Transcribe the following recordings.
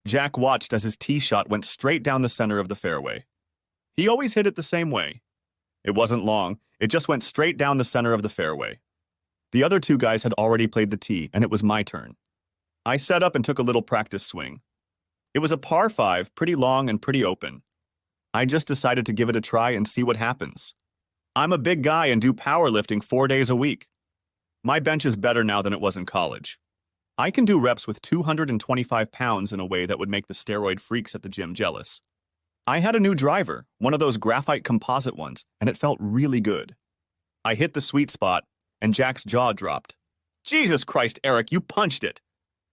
Jack watched as his tee shot went straight down the center of the fairway. He always hit it the same way. It wasn't long, it just went straight down the center of the fairway. The other two guys had already played the tee, and it was my turn. I set up and took a little practice swing. It was a par 5, pretty long and pretty open. I just decided to give it a try and see what happens. I'm a big guy and do powerlifting 4 days a week. My bench is better now than it was in college. I can do reps with 225 pounds in a way that would make the steroid freaks at the gym jealous. I had a new driver, one of those graphite composite ones, and it felt really good. I hit the sweet spot, and Jack's jaw dropped. Jesus Christ, Eric, you punched it!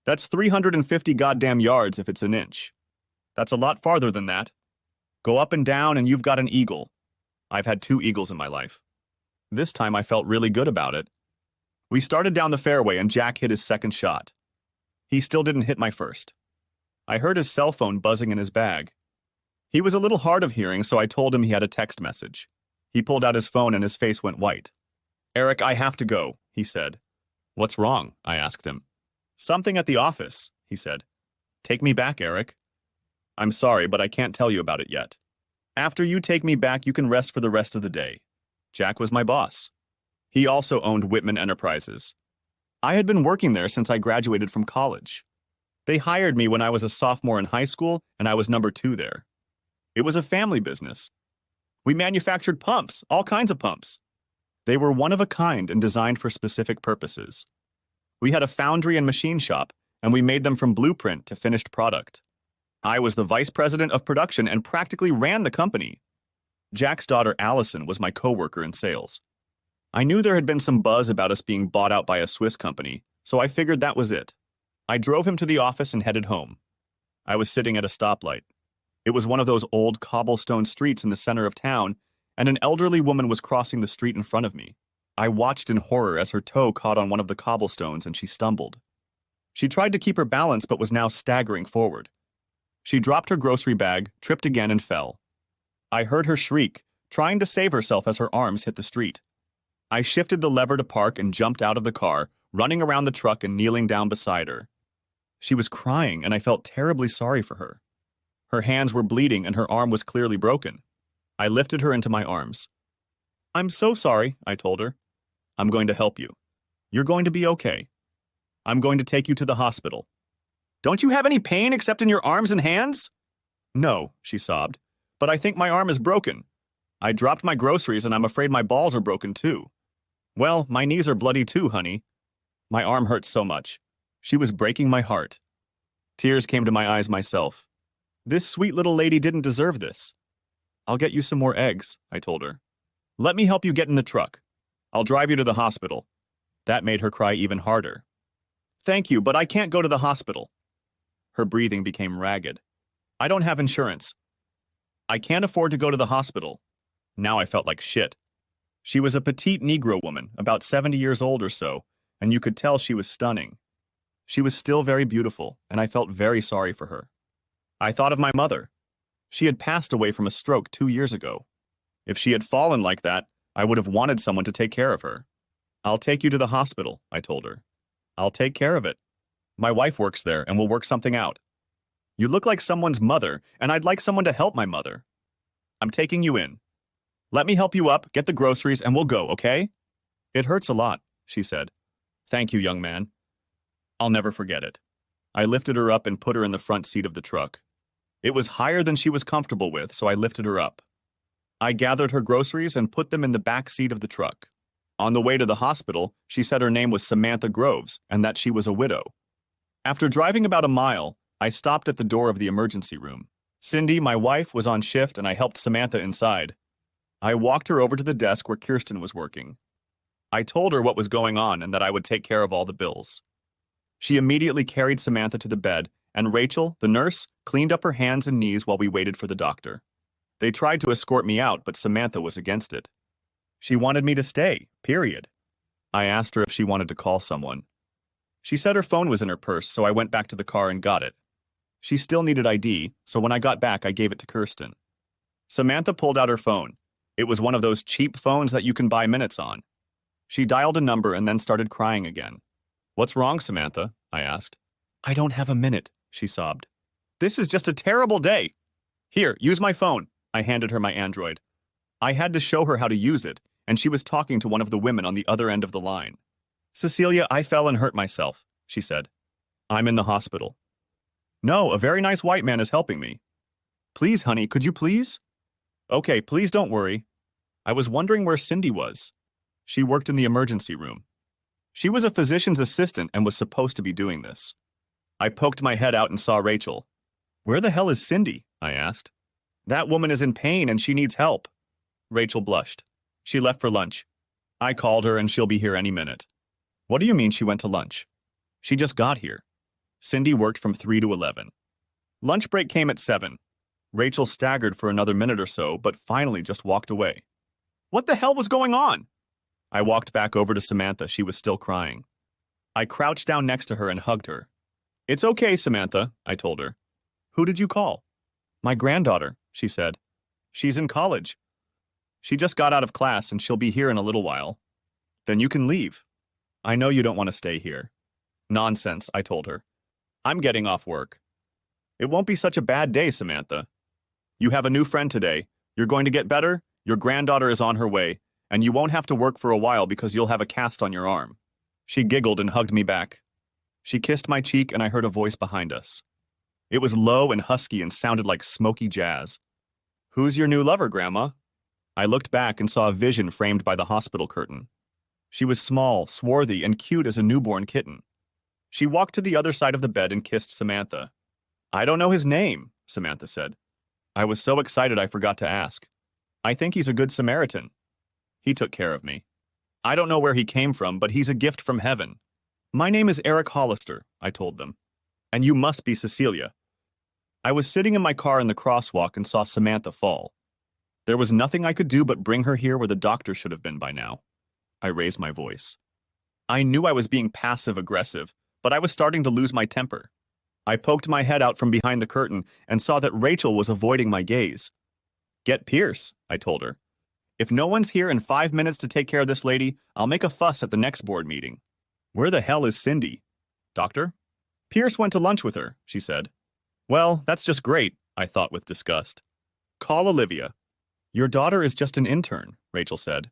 That's 350 goddamn yards if it's an inch. That's a lot farther than that. Go up and down and you've got an eagle. I've had 2 eagles in my life. This time I felt really good about it. We started down the fairway and Jack hit his second shot. He still didn't hit my first. I heard his cell phone buzzing in his bag. He was a little hard of hearing, so I told him he had a text message. He pulled out his phone and his face went white. Eric, I have to go, he said. What's wrong? I asked him. Something at the office, he said. Take me back, Eric. I'm sorry, but I can't tell you about it yet. After you take me back, you can rest for the rest of the day. Jack was my boss. He also owned Whitman Enterprises. I had been working there since I graduated from college. They hired me when I was a sophomore in high school, and I was number 2 there. It was a family business. We manufactured pumps, all kinds of pumps. They were one of a kind and designed for specific purposes. We had a foundry and machine shop, and we made them from blueprint to finished product. I was the vice president of production and practically ran the company. Jack's daughter Allison was my coworker in sales. I knew there had been some buzz about us being bought out by a Swiss company, so I figured that was it. I drove him to the office and headed home. I was sitting at a stoplight. It was one of those old cobblestone streets in the center of town, and an elderly woman was crossing the street in front of me. I watched in horror as her toe caught on one of the cobblestones and she stumbled. She tried to keep her balance but was now staggering forward. She dropped her grocery bag, tripped again, and fell. I heard her shriek, trying to save herself as her arms hit the street. I shifted the lever to park and jumped out of the car, running around the truck and kneeling down beside her. She was crying, and I felt terribly sorry for her. Her hands were bleeding and her arm was clearly broken. I lifted her into my arms. I'm so sorry, I told her. I'm going to help you. You're going to be okay. I'm going to take you to the hospital. Don't you have any pain except in your arms and hands? No, she sobbed, but I think my arm is broken. I dropped my groceries and I'm afraid my balls are broken too. Well, my knees are bloody too, honey. My arm hurts so much. She was breaking my heart. Tears came to my eyes myself. This sweet little lady didn't deserve this. I'll get you some more eggs, I told her. Let me help you get in the truck. I'll drive you to the hospital. That made her cry even harder. Thank you, but I can't go to the hospital. Her breathing became ragged. I don't have insurance. I can't afford to go to the hospital. Now I felt like shit. She was a petite Negro woman, about 70 years old or so, and you could tell she was stunning. She was still very beautiful, and I felt very sorry for her. I thought of my mother. She had passed away from a stroke 2 years ago. If she had fallen like that, I would have wanted someone to take care of her. I'll take you to the hospital, I told her. I'll take care of it. My wife works there, and we'll work something out. You look like someone's mother, and I'd like someone to help my mother. I'm taking you in. Let me help you up, get the groceries, and we'll go, okay? It hurts a lot, she said. Thank you, young man. I'll never forget it. I lifted her up and put her in the front seat of the truck. It was higher than she was comfortable with, so I lifted her up. I gathered her groceries and put them in the back seat of the truck. On the way to the hospital, she said her name was Samantha Groves and that she was a widow. After driving about a mile, I stopped at the door of the emergency room. Cindy, my wife, was on shift and I helped Samantha inside. I walked her over to the desk where Kirsten was working. I told her what was going on and that I would take care of all the bills. She immediately carried Samantha to the bed, and Rachel, the nurse, cleaned up her hands and knees while we waited for the doctor. They tried to escort me out, but Samantha was against it. She wanted me to stay, period. I asked her if she wanted to call someone. She said her phone was in her purse, so I went back to the car and got it. She still needed ID, so when I got back, I gave it to Kirsten. Samantha pulled out her phone. It was one of those cheap phones that you can buy minutes on. She dialed a number and then started crying again. What's wrong, Samantha? I asked. I don't have a minute, she sobbed. This is just a terrible day. Here, use my phone. I handed her my Android. I had to show her how to use it, and she was talking to one of the women on the other end of the line. Cecilia, I fell and hurt myself, she said. I'm in the hospital. No, a very nice white man is helping me. Please, honey, could you please? Okay, please don't worry. I was wondering where Cindy was. She worked in the emergency room. She was a physician's assistant and was supposed to be doing this. I poked my head out and saw Rachel. Where the hell is Cindy? I asked. That woman is in pain and she needs help. Rachel blushed. She left for lunch. I called her and she'll be here any minute. What do you mean she went to lunch? She just got here. Cindy worked from 3 to 11. Lunch break came at 7. Rachel staggered for another minute or so, but finally just walked away. What the hell was going on? I walked back over to Samantha. She was still crying. I crouched down next to her and hugged her. It's okay, Samantha, I told her. Who did you call? My granddaughter, she said. She's in college. She just got out of class and she'll be here in a little while. Then you can leave. I know you don't want to stay here. Nonsense, I told her. I'm getting off work. It won't be such a bad day, Samantha. You have a new friend today. You're going to get better. Your granddaughter is on her way, and you won't have to work for a while because you'll have a cast on your arm. She giggled and hugged me back. She kissed my cheek and I heard a voice behind us. It was low and husky and sounded like smoky jazz. Who's your new lover, Grandma? I looked back and saw a vision framed by the hospital curtain. She was small, swarthy, and cute as a newborn kitten. She walked to the other side of the bed and kissed Samantha. I don't know his name, Samantha said. I was so excited I forgot to ask. I think he's a good Samaritan. He took care of me. I don't know where he came from, but he's a gift from heaven. My name is Eric Hollister, I told them. And you must be Cecilia. I was sitting in my car in the crosswalk and saw Samantha fall. There was nothing I could do but bring her here where the doctor should have been by now. I raised my voice. I knew I was being passive-aggressive, but I was starting to lose my temper. I poked my head out from behind the curtain and saw that Rachel was avoiding my gaze. Get Pierce, I told her. If no one's here in 5 minutes to take care of this lady, I'll make a fuss at the next board meeting. Where the hell is Cindy? Doctor? Pierce went to lunch with her, she said. Well, that's just great, I thought with disgust. Call Olivia. Your daughter is just an intern, Rachel said.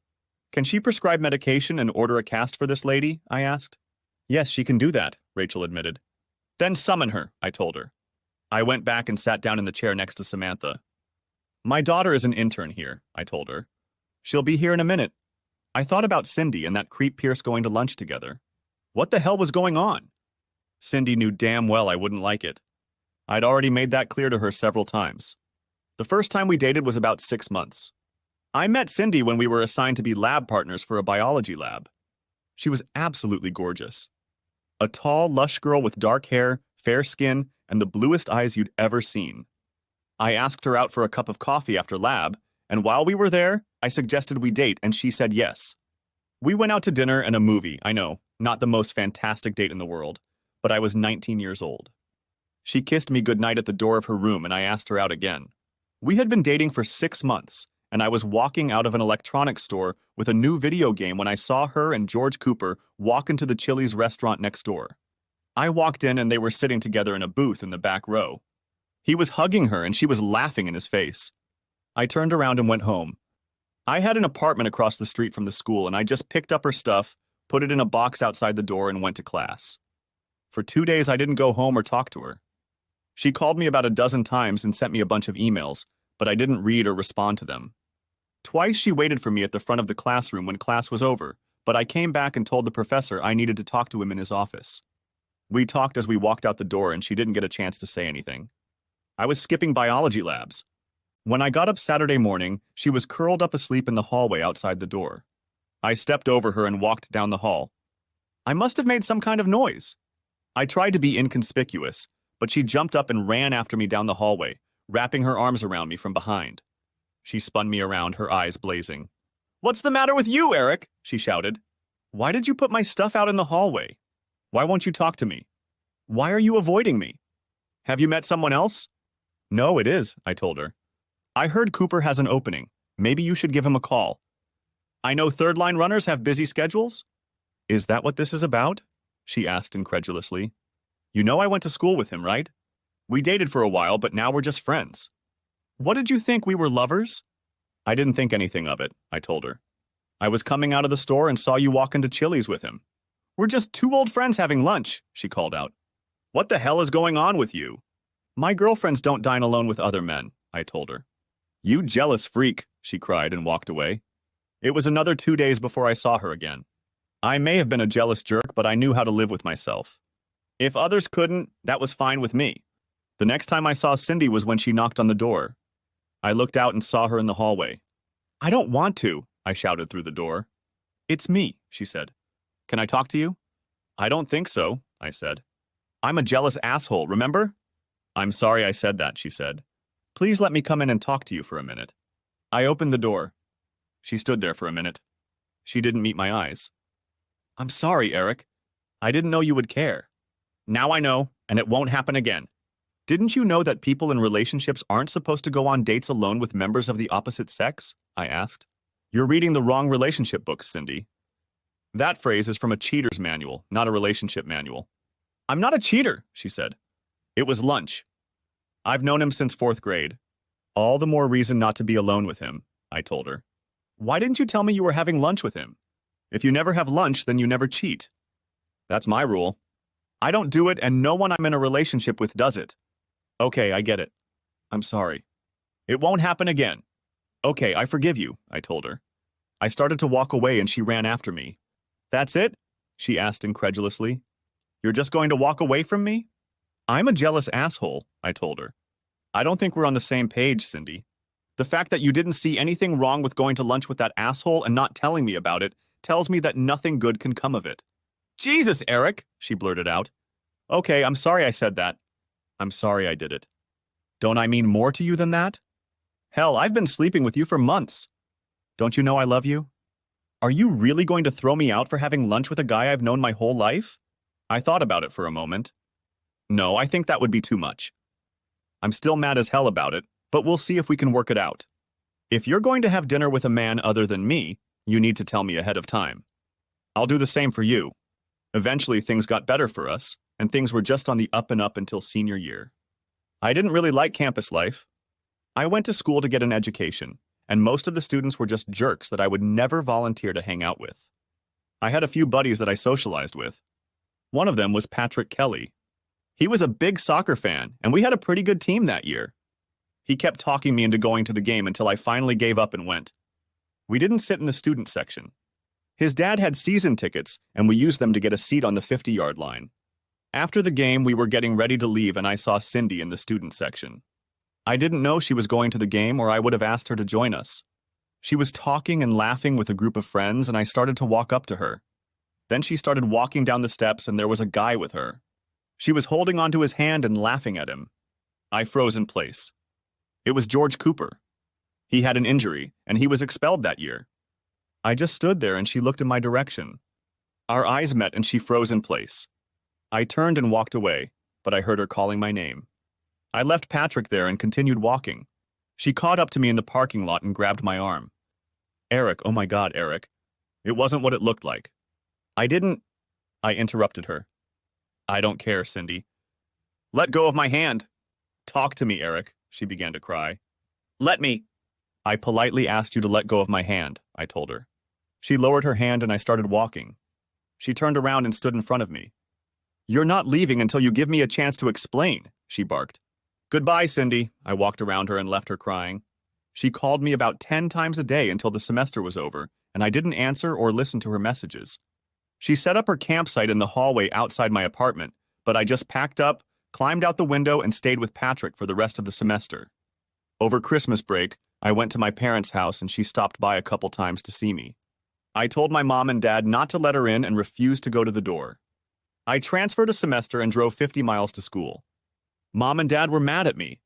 Can she prescribe medication and order a cast for this lady? I asked. Yes, she can do that, Rachel admitted. Then summon her, I told her. I went back and sat down in the chair next to Samantha. My daughter is an intern here, I told her. She'll be here in a minute. I thought about Cindy and that creep Pierce going to lunch together. What the hell was going on? Cindy knew damn well I wouldn't like it. I'd already made that clear to her several times. The first time we dated was about 6 months. I met Cindy when we were assigned to be lab partners for a biology lab. She was absolutely gorgeous. A tall, lush girl with dark hair, fair skin, and the bluest eyes you'd ever seen. I asked her out for a cup of coffee after lab, and while we were there, I suggested we date, and she said yes. We went out to dinner and a movie, I know, not the most fantastic date in the world, but I was 19 years old. She kissed me goodnight at the door of her room, and I asked her out again. We had been dating for 6 months, and I was walking out of an electronics store with a new video game when I saw her and George Cooper walk into the Chili's restaurant next door. I walked in and they were sitting together in a booth in the back row. He was hugging her and she was laughing in his face. I turned around and went home. I had an apartment across the street from the school and I just picked up her stuff, put it in a box outside the door and went to class. For 2 days I didn't go home or talk to her. She called me about a dozen times and sent me a bunch of emails, but I didn't read or respond to them. Twice she waited for me at the front of the classroom when class was over, but I came back and told the professor I needed to talk to him in his office. We talked as we walked out the door and she didn't get a chance to say anything. I was skipping biology labs. When I got up Saturday morning, she was curled up asleep in the hallway outside the door. I stepped over her and walked down the hall. I must have made some kind of noise. I tried to be inconspicuous, but she jumped up and ran after me down the hallway, wrapping her arms around me from behind. She spun me around, her eyes blazing. What's the matter with you, Eric? She shouted. Why did you put my stuff out in the hallway? Why won't you talk to me? Why are you avoiding me? Have you met someone else? No, it is, I told her. I heard Cooper has an opening. Maybe you should give him a call. I know third-line runners have busy schedules. Is that what this is about? She asked incredulously. You know I went to school with him, right? We dated for a while, but now we're just friends. What did you think, we were lovers? I didn't think anything of it, I told her. I was coming out of the store and saw you walk into Chili's with him. We're just two old friends having lunch, she called out. What the hell is going on with you? My girlfriends don't dine alone with other men, I told her. You jealous freak, she cried and walked away. It was another 2 days before I saw her again. I may have been a jealous jerk, but I knew how to live with myself. If others couldn't, that was fine with me. The next time I saw Cindy was when she knocked on the door. I looked out and saw her in the hallway. I don't want to, I shouted through the door. It's me, she said. Can I talk to you? I don't think so, I said. I'm a jealous asshole, remember? I'm sorry I said that, she said. Please let me come in and talk to you for a minute. I opened the door. She stood there for a minute. She didn't meet my eyes. I'm sorry, Eric. I didn't know you would care. Now I know, and it won't happen again. Didn't you know that people in relationships aren't supposed to go on dates alone with members of the opposite sex? I asked. You're reading the wrong relationship books, Cindy. That phrase is from a cheater's manual, not a relationship manual. I'm not a cheater, she said. It was lunch. I've known him since 4th grade. All the more reason not to be alone with him, I told her. Why didn't you tell me you were having lunch with him? If you never have lunch, then you never cheat. That's my rule. I don't do it, and no one I'm in a relationship with does it. Okay, I get it. I'm sorry. It won't happen again. Okay, I forgive you, I told her. I started to walk away and she ran after me. That's it? She asked incredulously. You're just going to walk away from me? I'm a jealous asshole, I told her. I don't think we're on the same page, Cindy. The fact that you didn't see anything wrong with going to lunch with that asshole and not telling me about it tells me that nothing good can come of it. Jesus, Eric, she blurted out. Okay, I'm sorry I said that. I'm sorry I did it. Don't I mean more to you than that? Hell, I've been sleeping with you for months. Don't you know I love you? Are you really going to throw me out for having lunch with a guy I've known my whole life? I thought about it for a moment. No, I think that would be too much. I'm still mad as hell about it, but we'll see if we can work it out. If you're going to have dinner with a man other than me, you need to tell me ahead of time. I'll do the same for you. Eventually, things got better for us, and things were just on the up and up until senior year. I didn't really like campus life. I went to school to get an education, and most of the students were just jerks that I would never volunteer to hang out with. I had a few buddies that I socialized with. One of them was Patrick Kelly. He was a big soccer fan, and we had a pretty good team that year. He kept talking me into going to the game until I finally gave up and went. We didn't sit in the student section. His dad had season tickets, and we used them to get a seat on the 50-yard line. After the game, we were getting ready to leave, and I saw Cindy in the student section. I didn't know she was going to the game, or I would have asked her to join us. She was talking and laughing with a group of friends, and I started to walk up to her. Then she started walking down the steps, and there was a guy with her. She was holding onto his hand and laughing at him. I froze in place. It was George Cooper. He had an injury, and he was expelled that year. I just stood there, and she looked in my direction. Our eyes met, and she froze in place. I turned and walked away, but I heard her calling my name. I left Patrick there and continued walking. She caught up to me in the parking lot and grabbed my arm. Eric, oh my God, Eric. It wasn't what it looked like. I interrupted her. I don't care, Cindy. Let go of my hand. Talk to me, Eric, she began to cry. Let me. I politely asked you to let go of my hand, I told her. She lowered her hand and I started walking. She turned around and stood in front of me. You're not leaving until you give me a chance to explain, she barked. Goodbye, Cindy. I walked around her and left her crying. She called me about 10 times a day until the semester was over, and I didn't answer or listen to her messages. She set up her campsite in the hallway outside my apartment, but I just packed up, climbed out the window, and stayed with Patrick for the rest of the semester. Over Christmas break, I went to my parents' house and she stopped by a couple times to see me. I told my mom and dad not to let her in and refused to go to the door. I transferred a semester and drove 50 miles to school. Mom and Dad were mad at me,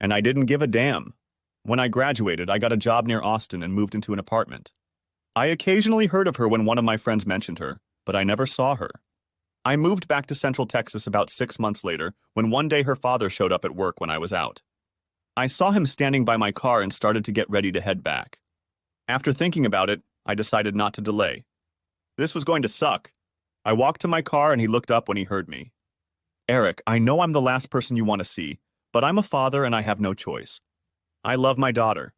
and I didn't give a damn. When I graduated, I got a job near Austin and moved into an apartment. I occasionally heard of her when one of my friends mentioned her, but I never saw her. I moved back to Central Texas about 6 months later when one day her father showed up at work when I was out. I saw him standing by my car and started to get ready to head back. After thinking about it, I decided not to delay. This was going to suck. I walked to my car and he looked up when he heard me. Eric, I know I'm the last person you want to see, but I'm a father and I have no choice. I love my daughter.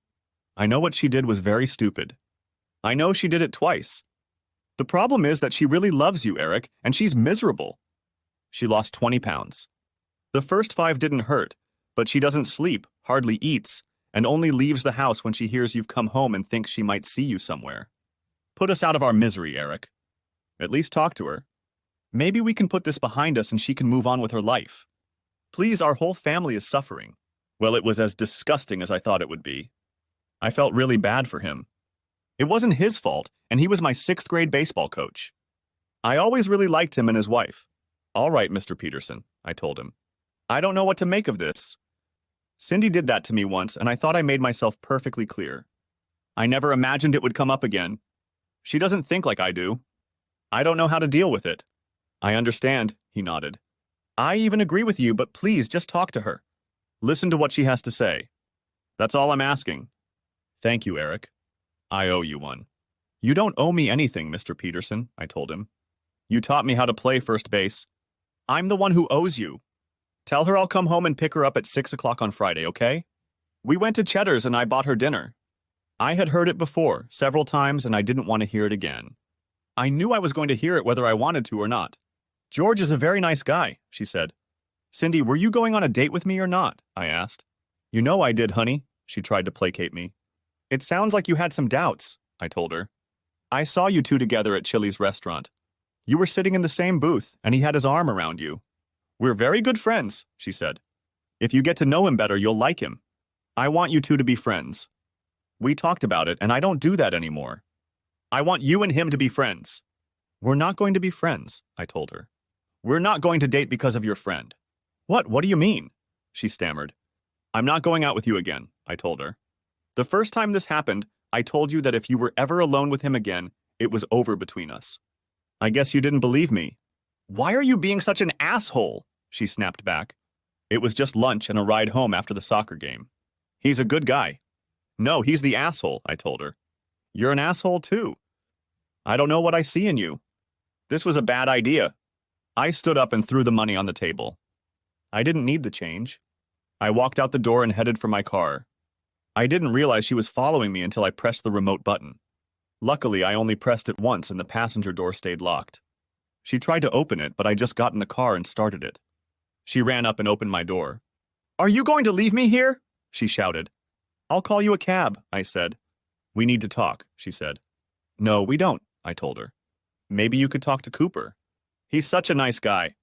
I know what she did was very stupid. I know she did it twice. The problem is that she really loves you, Eric, and she's miserable. She lost 20 pounds. The first 5 didn't hurt, but she doesn't sleep, hardly eats, and only leaves the house when she hears you've come home and thinks she might see you somewhere. Put us out of our misery, Eric. At least talk to her. Maybe we can put this behind us and she can move on with her life. Please, our whole family is suffering. Well, it was as disgusting as I thought it would be. I felt really bad for him. It wasn't his fault, and he was my 6th grade baseball coach. I always really liked him and his wife. All right, Mr. Peterson, I told him. I don't know what to make of this. Cindy did that to me once, and I thought I made myself perfectly clear. I never imagined it would come up again. She doesn't think like I do. I don't know how to deal with it. I understand, he nodded. I even agree with you, but please just talk to her. Listen to what she has to say. That's all I'm asking. Thank you, Eric. I owe you one. You don't owe me anything, Mr. Peterson, I told him. You taught me how to play first base. I'm the one who owes you. Tell her I'll come home and pick her up at 6 o'clock on Friday, okay? We went to Cheddar's and I bought her dinner. I had heard it before, several times, and I didn't want to hear it again. I knew I was going to hear it whether I wanted to or not. George is a very nice guy, she said. Cindy, were you going on a date with me or not? I asked. You know I did, honey, she tried to placate me. It sounds like you had some doubts, I told her. I saw you two together at Chili's restaurant. You were sitting in the same booth, and he had his arm around you. We're very good friends, she said. If you get to know him better, you'll like him. I want you two to be friends. We talked about it, and I don't do that anymore. I want you and him to be friends. We're not going to be friends, I told her. We're not going to date because of your friend. What do you mean? She stammered. I'm not going out with you again, I told her. The first time this happened, I told you that if you were ever alone with him again, it was over between us. I guess you didn't believe me. Why are you being such an asshole? She snapped back. It was just lunch and a ride home after the soccer game. He's a good guy. No, he's the asshole, I told her. You're an asshole too. I don't know what I see in you. This was a bad idea. I stood up and threw the money on the table. I didn't need the change. I walked out the door and headed for my car. I didn't realize she was following me until I pressed the remote button. Luckily, I only pressed it once and the passenger door stayed locked. She tried to open it, but I just got in the car and started it. She ran up and opened my door. Are you going to leave me here? She shouted. I'll call you a cab, I said. We need to talk, she said. No, we don't, I told her. Maybe you could talk to Cooper. He's such a nice guy.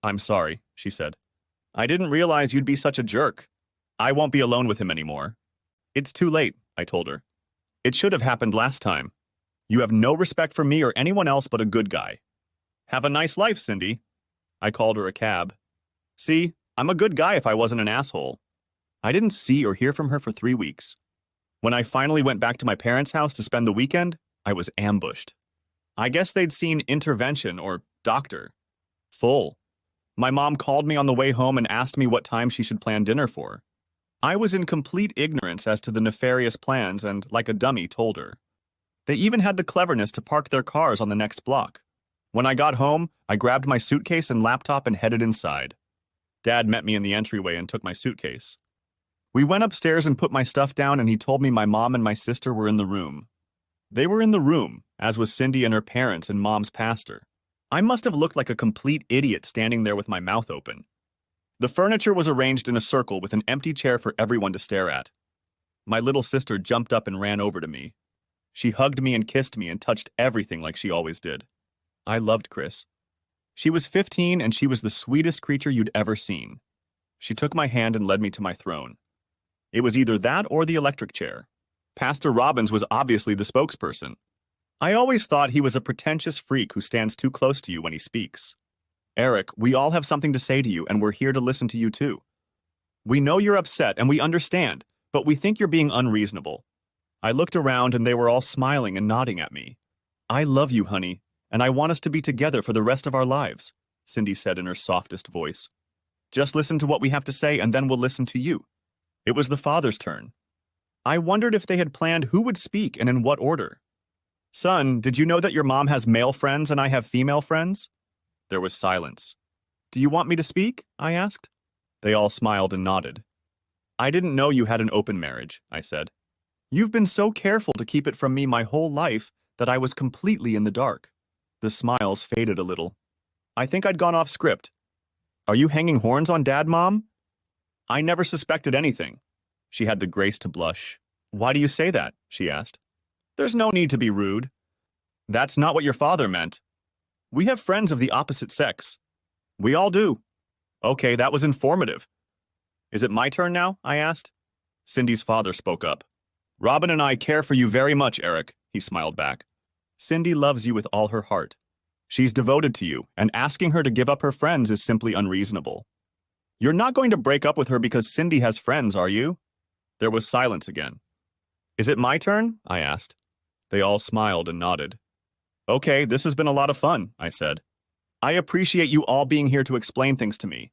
I'm sorry, she said. I didn't realize you'd be such a jerk. I won't be alone with him anymore. It's too late, I told her. It should have happened last time. You have no respect for me or anyone else but a good guy. Have a nice life, Cindy. I called her a cab. See, I'm a good guy if I wasn't an asshole. I didn't see or hear from her for 3 weeks. When I finally went back to my parents' house to spend the weekend, I was ambushed. I guess they'd seen intervention or doctor. Full. My mom called me on the way home and asked me what time she should plan dinner for. I was in complete ignorance as to the nefarious plans and, like a dummy, told her. They even had the cleverness to park their cars on the next block. When I got home, I grabbed my suitcase and laptop and headed inside. Dad met me in the entryway and took my suitcase. We went upstairs and put my stuff down, and he told me my mom and my sister were in the room. They were in the room, as was Cindy and her parents and Mom's pastor. I must have looked like a complete idiot standing there with my mouth open. The furniture was arranged in a circle with an empty chair for everyone to stare at. My little sister jumped up and ran over to me. She hugged me and kissed me and touched everything like she always did. I loved Chris. She was 15 and she was the sweetest creature you'd ever seen. She took my hand and led me to my throne. It was either that or the electric chair. Pastor Robbins was obviously the spokesperson. I always thought he was a pretentious freak who stands too close to you when he speaks. Eric, we all have something to say to you, and we're here to listen to you too. We know you're upset, and we understand, but we think you're being unreasonable. I looked around, and they were all smiling and nodding at me. I love you, honey, and I want us to be together for the rest of our lives, Cindy said in her softest voice. Just listen to what we have to say, and then we'll listen to you. It was the father's turn. I wondered if they had planned who would speak and in what order. Son, did you know that your mom has male friends and I have female friends? There was silence. Do you want me to speak? I asked. They all smiled and nodded. I didn't know you had an open marriage, I said. You've been so careful to keep it from me my whole life that I was completely in the dark. The smiles faded a little. I think I'd gone off script. Are you hanging horns on Dad, Mom? I never suspected anything. She had the grace to blush. Why do you say that? She asked. There's no need to be rude. That's not what your father meant. We have friends of the opposite sex. We all do. Okay, that was informative. Is it my turn now? I asked. Cindy's father spoke up. Robin and I care for you very much, Eric, he smiled back. Cindy loves you with all her heart. She's devoted to you, and asking her to give up her friends is simply unreasonable. You're not going to break up with her because Cindy has friends, are you? There was silence again. Is it my turn? I asked. They all smiled and nodded. Okay, this has been a lot of fun, I said. I appreciate you all being here to explain things to me.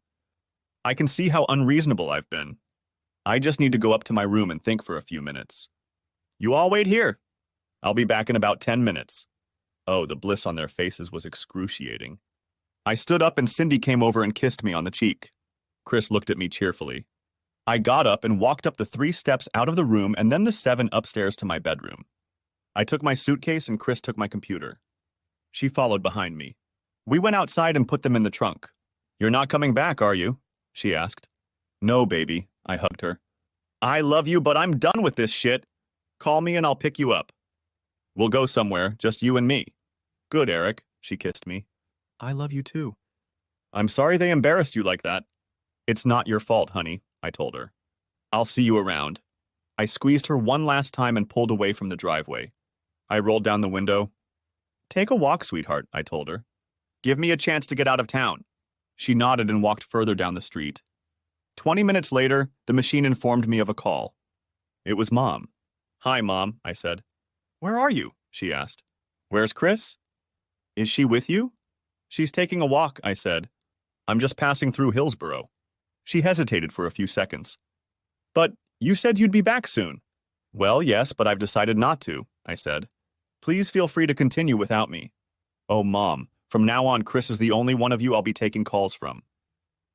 I can see how unreasonable I've been. I just need to go up to my room and think for a few minutes. You all wait here. I'll be back in about 10 minutes. Oh, the bliss on their faces was excruciating. I stood up and Cindy came over and kissed me on the cheek. Chris looked at me cheerfully. I got up and walked up the 3 steps out of the room and then the 7 upstairs to my bedroom. I took my suitcase and Chris took my computer. She followed behind me. We went outside and put them in the trunk. You're not coming back, are you? She asked. No, baby, I hugged her. I love you, but I'm done with this shit. Call me and I'll pick you up. We'll go somewhere, just you and me. Good, Eric, she kissed me. I love you too. I'm sorry they embarrassed you like that. It's not your fault, honey, I told her. I'll see you around. I squeezed her one last time and pulled away from the driveway. I rolled down the window. Take a walk, sweetheart, I told her. Give me a chance to get out of town. She nodded and walked further down the street. 20 minutes later, the machine informed me of a call. It was Mom. Hi, Mom, I said. Where are you? She asked. Where's Chris? Is she with you? She's taking a walk, I said. I'm just passing through Hillsborough. She hesitated for a few seconds. But you said you'd be back soon. Well, yes, but I've decided not to, I said. Please feel free to continue without me. Oh, Mom, from now on, Chris is the only one of you I'll be taking calls from.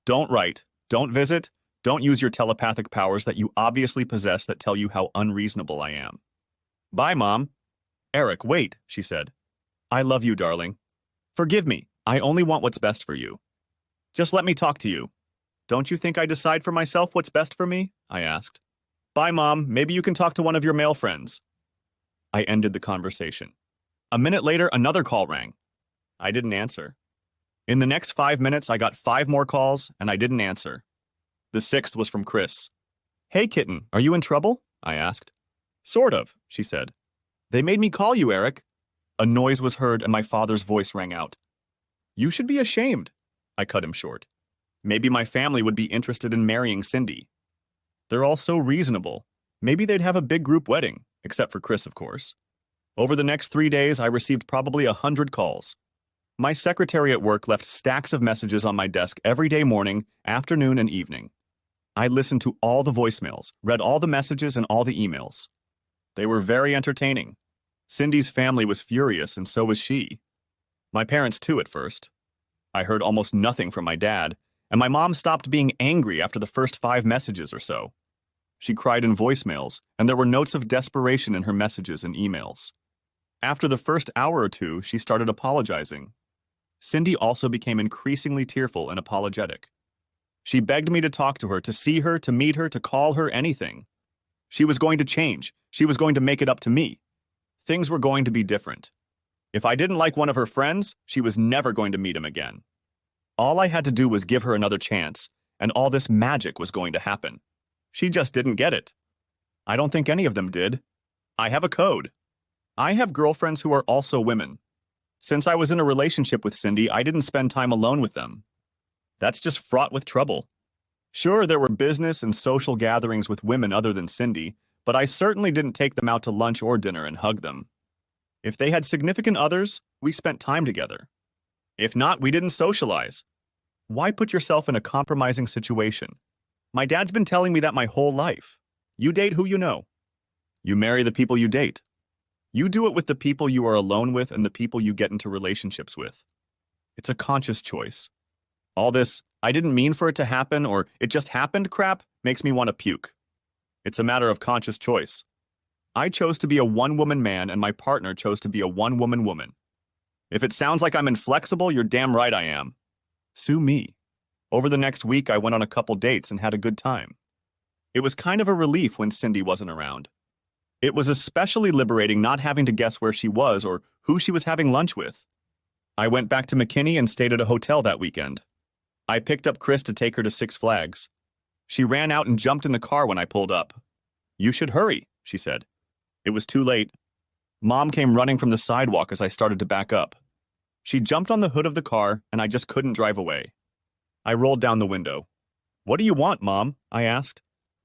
Don't write, don't visit, don't use your telepathic powers that you obviously possess that tell you how unreasonable I am. Bye, Mom. Eric, wait, she said. I love you, darling. Forgive me, I only want what's best for you. Just let me talk to you. Don't you think I decide for myself what's best for me? I asked. Bye, Mom. Maybe you can talk to one of your male friends. I ended the conversation. A minute later, another call rang. I didn't answer. In the next 5 minutes, I got 5 more calls, and I didn't answer. The 6th was from Chris. Hey, kitten, are you in trouble? I asked. Sort of, she said. They made me call you, Eric. A noise was heard, and my father's voice rang out. You should be ashamed. I cut him short. Maybe my family would be interested in marrying Cindy. They're all so reasonable. Maybe they'd have a big group wedding, except for Chris, of course. Over the next 3 days, I received probably 100 calls. My secretary at work left stacks of messages on my desk every day morning, afternoon, and evening. I listened to all the voicemails, read all the messages and all the emails. They were very entertaining. Cindy's family was furious, and so was she. My parents, too, at first. I heard almost nothing from my dad, and my mom stopped being angry after the first 5 messages or so. She cried in voicemails, and there were notes of desperation in her messages and emails. After the first hour or 2, she started apologizing. Cindy also became increasingly tearful and apologetic. She begged me to talk to her, to see her, to meet her, to call her, anything. She was going to change. She was going to make it up to me. Things were going to be different. If I didn't like one of her friends, she was never going to meet him again. All I had to do was give her another chance, and all this magic was going to happen. She just didn't get it. I don't think any of them did. I have a code. I have girlfriends who are also women. Since I was in a relationship with Cindy, I didn't spend time alone with them. That's just fraught with trouble. Sure, there were business and social gatherings with women other than Cindy, but I certainly didn't take them out to lunch or dinner and hug them. If they had significant others, we spent time together. If not, we didn't socialize. Why put yourself in a compromising situation? My dad's been telling me that my whole life. You date who you know. You marry the people you date. You do it with the people you are alone with and the people you get into relationships with. It's a conscious choice. All this, I didn't mean for it to happen or it just happened crap makes me want to puke. It's a matter of conscious choice. I chose to be a one-woman man and my partner chose to be a one-woman woman. If it sounds like I'm inflexible, you're damn right I am. Sue me. Over the next week, I went on a couple dates and had a good time. It was kind of a relief when Cindy wasn't around. It was especially liberating not having to guess where she was or who she was having lunch with. I went back to McKinney and stayed at a hotel that weekend. I picked up Chris to take her to Six Flags. She ran out and jumped in the car when I pulled up. "You should hurry," she said. It was too late. Mom came running from the sidewalk as I started to back up. She jumped on the hood of the car, and I just couldn't drive away. I rolled down the window. "What do you want, Mom?" I asked.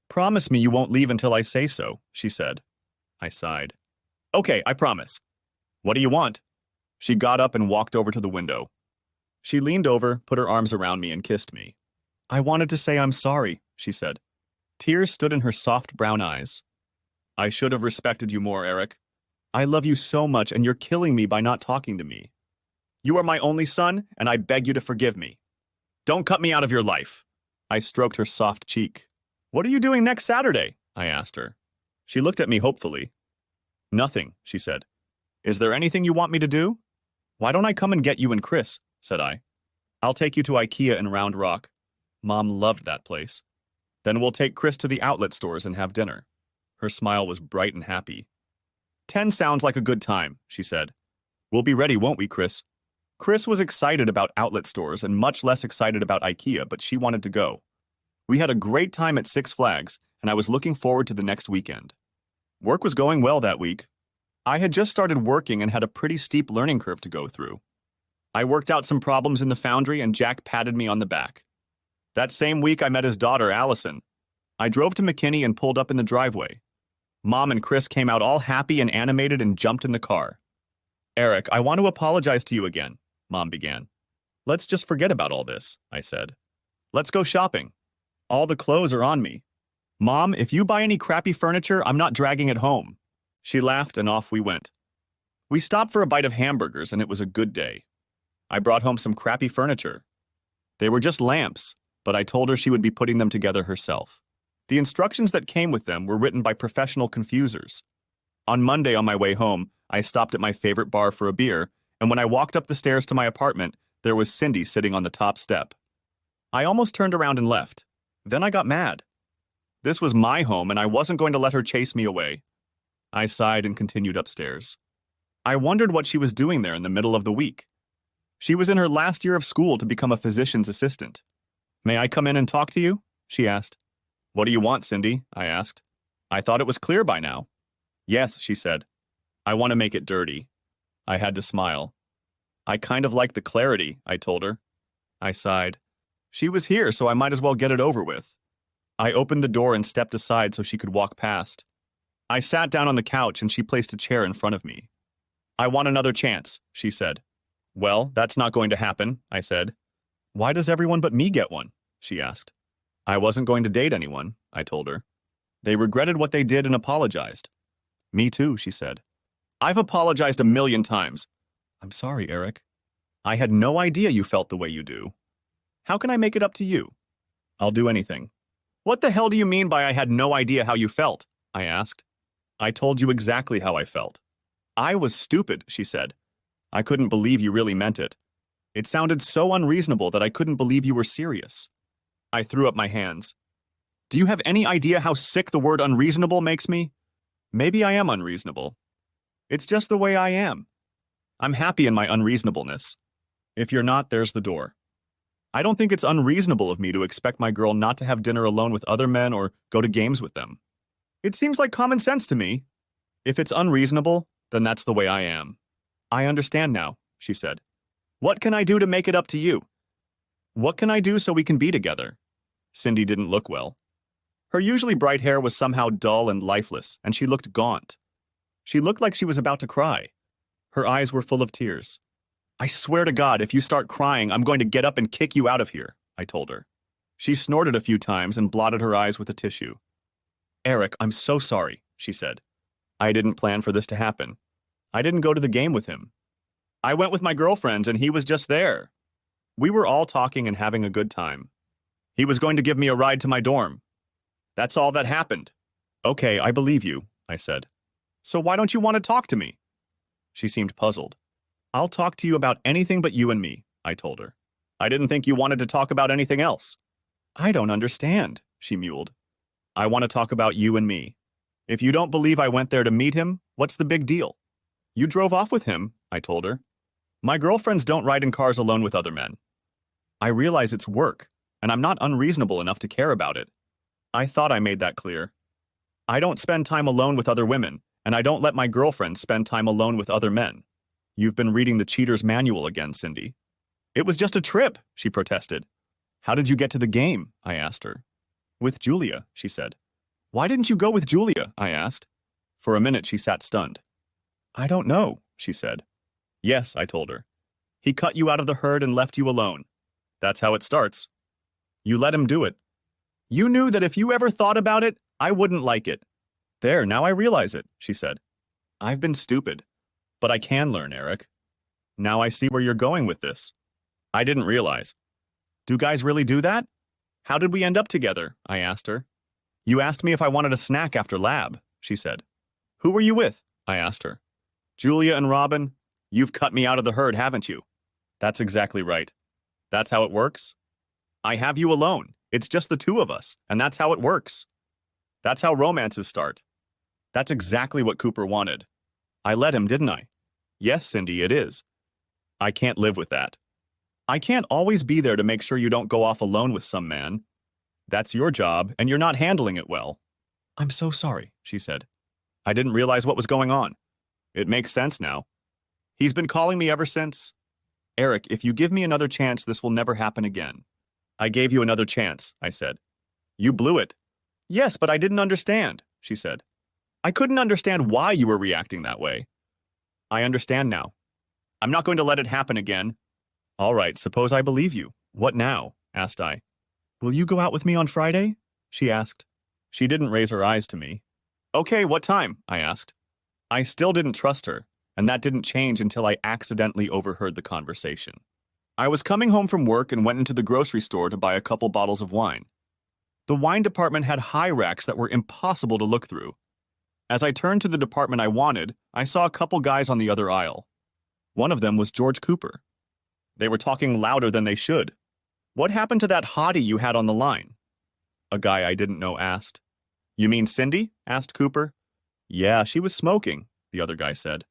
"Promise me you won't leave until I say so," she said. I sighed. "Okay, I promise." "What do you want?" She got up and walked over to the window. She leaned over, put her arms around me, and kissed me. "I wanted to say I'm sorry," she said. Tears stood in her soft brown eyes. "I should have respected you more, Eric. I love you so much, and you're killing me by not talking to me. You are my only son, and I beg you to forgive me. Don't cut me out of your life." I stroked her soft cheek. "What are you doing next Saturday?" I asked her. She looked at me hopefully. "Nothing," she said. "Is there anything you want me to do?" "Why don't I come and get you and Chris?" said I. "I'll take you to IKEA in Round Rock. Mom loved that place. Then we'll take Chris to the outlet stores and have dinner." Her smile was bright and happy. "10 sounds like a good time," she said. "We'll be ready, won't we, Chris?" Chris was excited about outlet stores and much less excited about IKEA, but she wanted to go. We had a great time at Six Flags, and I was looking forward to the next weekend. Work was going well that week. I had just started working and had a pretty steep learning curve to go through. I worked out some problems in the foundry, and Jack patted me on the back. That same week, I met his daughter, Allison. I drove to McKinney and pulled up in the driveway. Mom and Chris came out all happy and animated and jumped in the car. "Eric, I want to apologize to you again," Mom began. "Let's just forget about all this," I said. "Let's go shopping. All the clothes are on me. Mom, if you buy any crappy furniture, I'm not dragging it home." She laughed and off we went. We stopped for a bite of hamburgers and it was a good day. I brought home some crappy furniture. They were just lamps, but I told her she would be putting them together herself. The instructions that came with them were written by professional confusers. On Monday on my way home, I stopped at my favorite bar for a beer, and when I walked up the stairs to my apartment, there was Cindy sitting on the top step. I almost turned around and left. Then I got mad. This was my home, and I wasn't going to let her chase me away. I sighed and continued upstairs. I wondered what she was doing there in the middle of the week. She was in her last year of school to become a physician's assistant. "May I come in and talk to you?" she asked. "What do you want, Cindy?" I asked. I thought it was clear by now. "Yes," she said. "I want to make it dirty." I had to smile. "I kind of like the clarity," I told her. I sighed. She was here, so I might as well get it over with. I opened the door and stepped aside so she could walk past. I sat down on the couch and she placed a chair in front of me. "I want another chance," she said. "Well, that's not going to happen," I said. "Why does everyone but me get one?" she asked. I wasn't going to date anyone, I told her. They regretted what they did and apologized. "Me too," she said. "I've apologized a million times." "I'm sorry, Eric. I had no idea you felt the way you do. How can I make it up to you?" "I'll do anything." "What the hell do you mean by I had no idea how you felt?" I asked. "I told you exactly how I felt." "I was stupid," she said. "I couldn't believe you really meant it. It sounded so unreasonable that I couldn't believe you were serious." I threw up my hands. "Do you have any idea how sick the word unreasonable makes me? Maybe I am unreasonable. It's just the way I am. I'm happy in my unreasonableness. If you're not, there's the door. I don't think it's unreasonable of me to expect my girl not to have dinner alone with other men or go to games with them. It seems like common sense to me. If it's unreasonable, then that's the way I am." "I understand now," she said. "What can I do to make it up to you? What can I do so we can be together?" Cindy didn't look well. Her usually bright hair was somehow dull and lifeless, and she looked gaunt. She looked like she was about to cry. Her eyes were full of tears. "I swear to God, if you start crying, I'm going to get up and kick you out of here," I told her. She snorted a few times and blotted her eyes with a tissue. "Eric, I'm so sorry," she said. "I didn't plan for this to happen. I didn't go to the game with him. I went with my girlfriends and he was just there." We were all talking and having a good time. He was going to give me a ride to my dorm. That's all that happened. Okay, I believe you, I said. So why don't you want to talk to me? She seemed puzzled. I'll talk to you about anything but you and me, I told her. I didn't think you wanted to talk about anything else. I don't understand, she mewed. I want to talk about you and me. If you don't believe I went there to meet him, what's the big deal? You drove off with him, I told her. My girlfriends don't ride in cars alone with other men. I realize it's work, and I'm not unreasonable enough to care about it. I thought I made that clear. I don't spend time alone with other women, and I don't let my girlfriends spend time alone with other men. You've been reading the cheater's manual again, Cindy. It was just a trip, she protested. How did you get to the game? I asked her. With Julia, she said. Why didn't you go with Julia? I asked. For a minute, she sat stunned. I don't know, she said. Yes, I told her. He cut you out of the herd and left you alone. That's how it starts. You let him do it. You knew that if you ever thought about it, I wouldn't like it. There, now I realize it, she said. I've been stupid. But I can learn, Eric. Now I see where you're going with this. I didn't realize. Do guys really do that? How did we end up together? I asked her. You asked me if I wanted a snack after lab, she said. Who were you with? I asked her. Julia and Robin. You've cut me out of the herd, haven't you? That's exactly right. That's how it works? I have you alone. It's just the two of us, and that's how it works. That's how romances start. That's exactly what Cooper wanted. I let him, didn't I? Yes, Cindy, it is. I can't live with that. I can't always be there to make sure you don't go off alone with some man. That's your job, and you're not handling it well. I'm so sorry, she said. I didn't realize what was going on. It makes sense now. He's been calling me ever since. Eric, if you give me another chance, this will never happen again. I gave you another chance, I said. You blew it. Yes, but I didn't understand, she said. I couldn't understand why you were reacting that way. I understand now. I'm not going to let it happen again. All right, suppose I believe you. What now? Asked I. Will you go out with me on Friday? She asked. She didn't raise her eyes to me. Okay, what time? I asked. I still didn't trust her, and that didn't change until I accidentally overheard the conversation. I was coming home from work and went into the grocery store to buy a couple bottles of wine. The wine department had high racks that were impossible to look through. As I turned to the department I wanted, I saw a couple guys on the other aisle. One of them was George Cooper. They were talking louder than they should. What happened to that hottie you had on the line? A guy I didn't know asked. You mean Cindy? Asked Cooper. Yeah, she was smoking, the other guy said.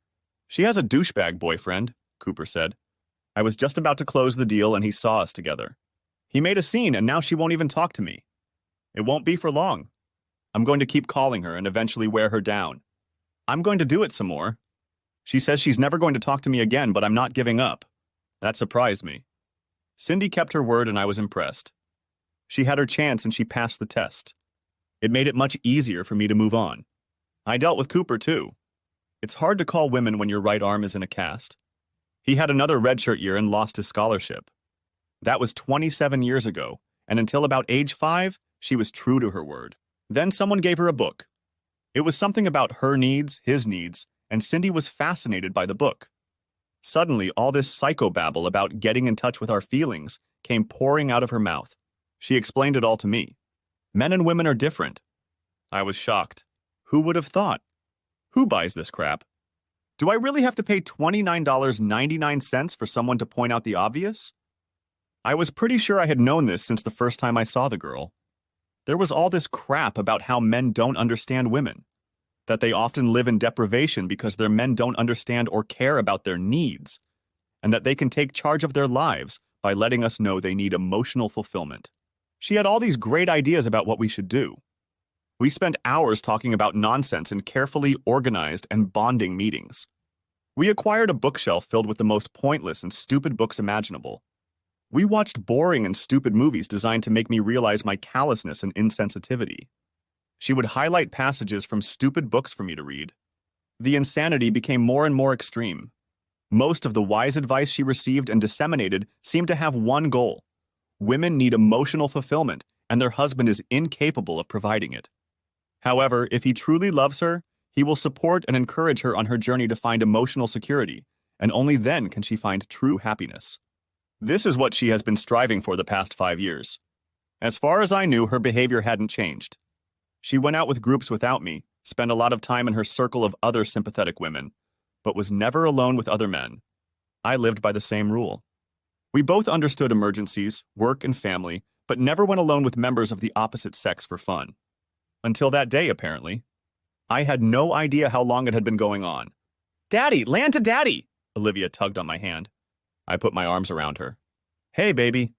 She has a douchebag boyfriend, Cooper said. I was just about to close the deal and he saw us together. He made a scene and now she won't even talk to me. It won't be for long. I'm going to keep calling her and eventually wear her down. I'm going to do it some more. She says she's never going to talk to me again, but I'm not giving up. That surprised me. Cindy kept her word and I was impressed. She had her chance and she passed the test. It made it much easier for me to move on. I dealt with Cooper too. It's hard to call women when your right arm is in a cast. He had another redshirt year and lost his scholarship. That was 27 years ago, and until about age 5, she was true to her word. Then someone gave her a book. It was something about her needs, his needs, and Cindy was fascinated by the book. Suddenly, all this psychobabble about getting in touch with our feelings came pouring out of her mouth. She explained it all to me. Men and women are different. I was shocked. Who would have thought? Who buys this crap? Do I really have to pay $29.99 for someone to point out the obvious? I was pretty sure I had known this since the first time I saw the girl. There was all this crap about how men don't understand women, that they often live in deprivation because their men don't understand or care about their needs, and that they can take charge of their lives by letting us know they need emotional fulfillment. She had all these great ideas about what we should do. We spent hours talking about nonsense in carefully organized and bonding meetings. We acquired a bookshelf filled with the most pointless and stupid books imaginable. We watched boring and stupid movies designed to make me realize my callousness and insensitivity. She would highlight passages from stupid books for me to read. The insanity became more and more extreme. Most of the wise advice she received and disseminated seemed to have one goal. Women need emotional fulfillment, and their husband is incapable of providing it. However, if he truly loves her, he will support and encourage her on her journey to find emotional security, and only then can she find true happiness. This is what she has been striving for the past 5 years. As far as I knew, her behavior hadn't changed. She went out with groups without me, spent a lot of time in her circle of other sympathetic women, but was never alone with other men. I lived by the same rule. We both understood emergencies, work, and family, but never went alone with members of the opposite sex for fun. Until that day, apparently. I had no idea how long it had been going on. "Daddy, land to Daddy!" Olivia tugged on my hand. I put my arms around her. "Hey, baby."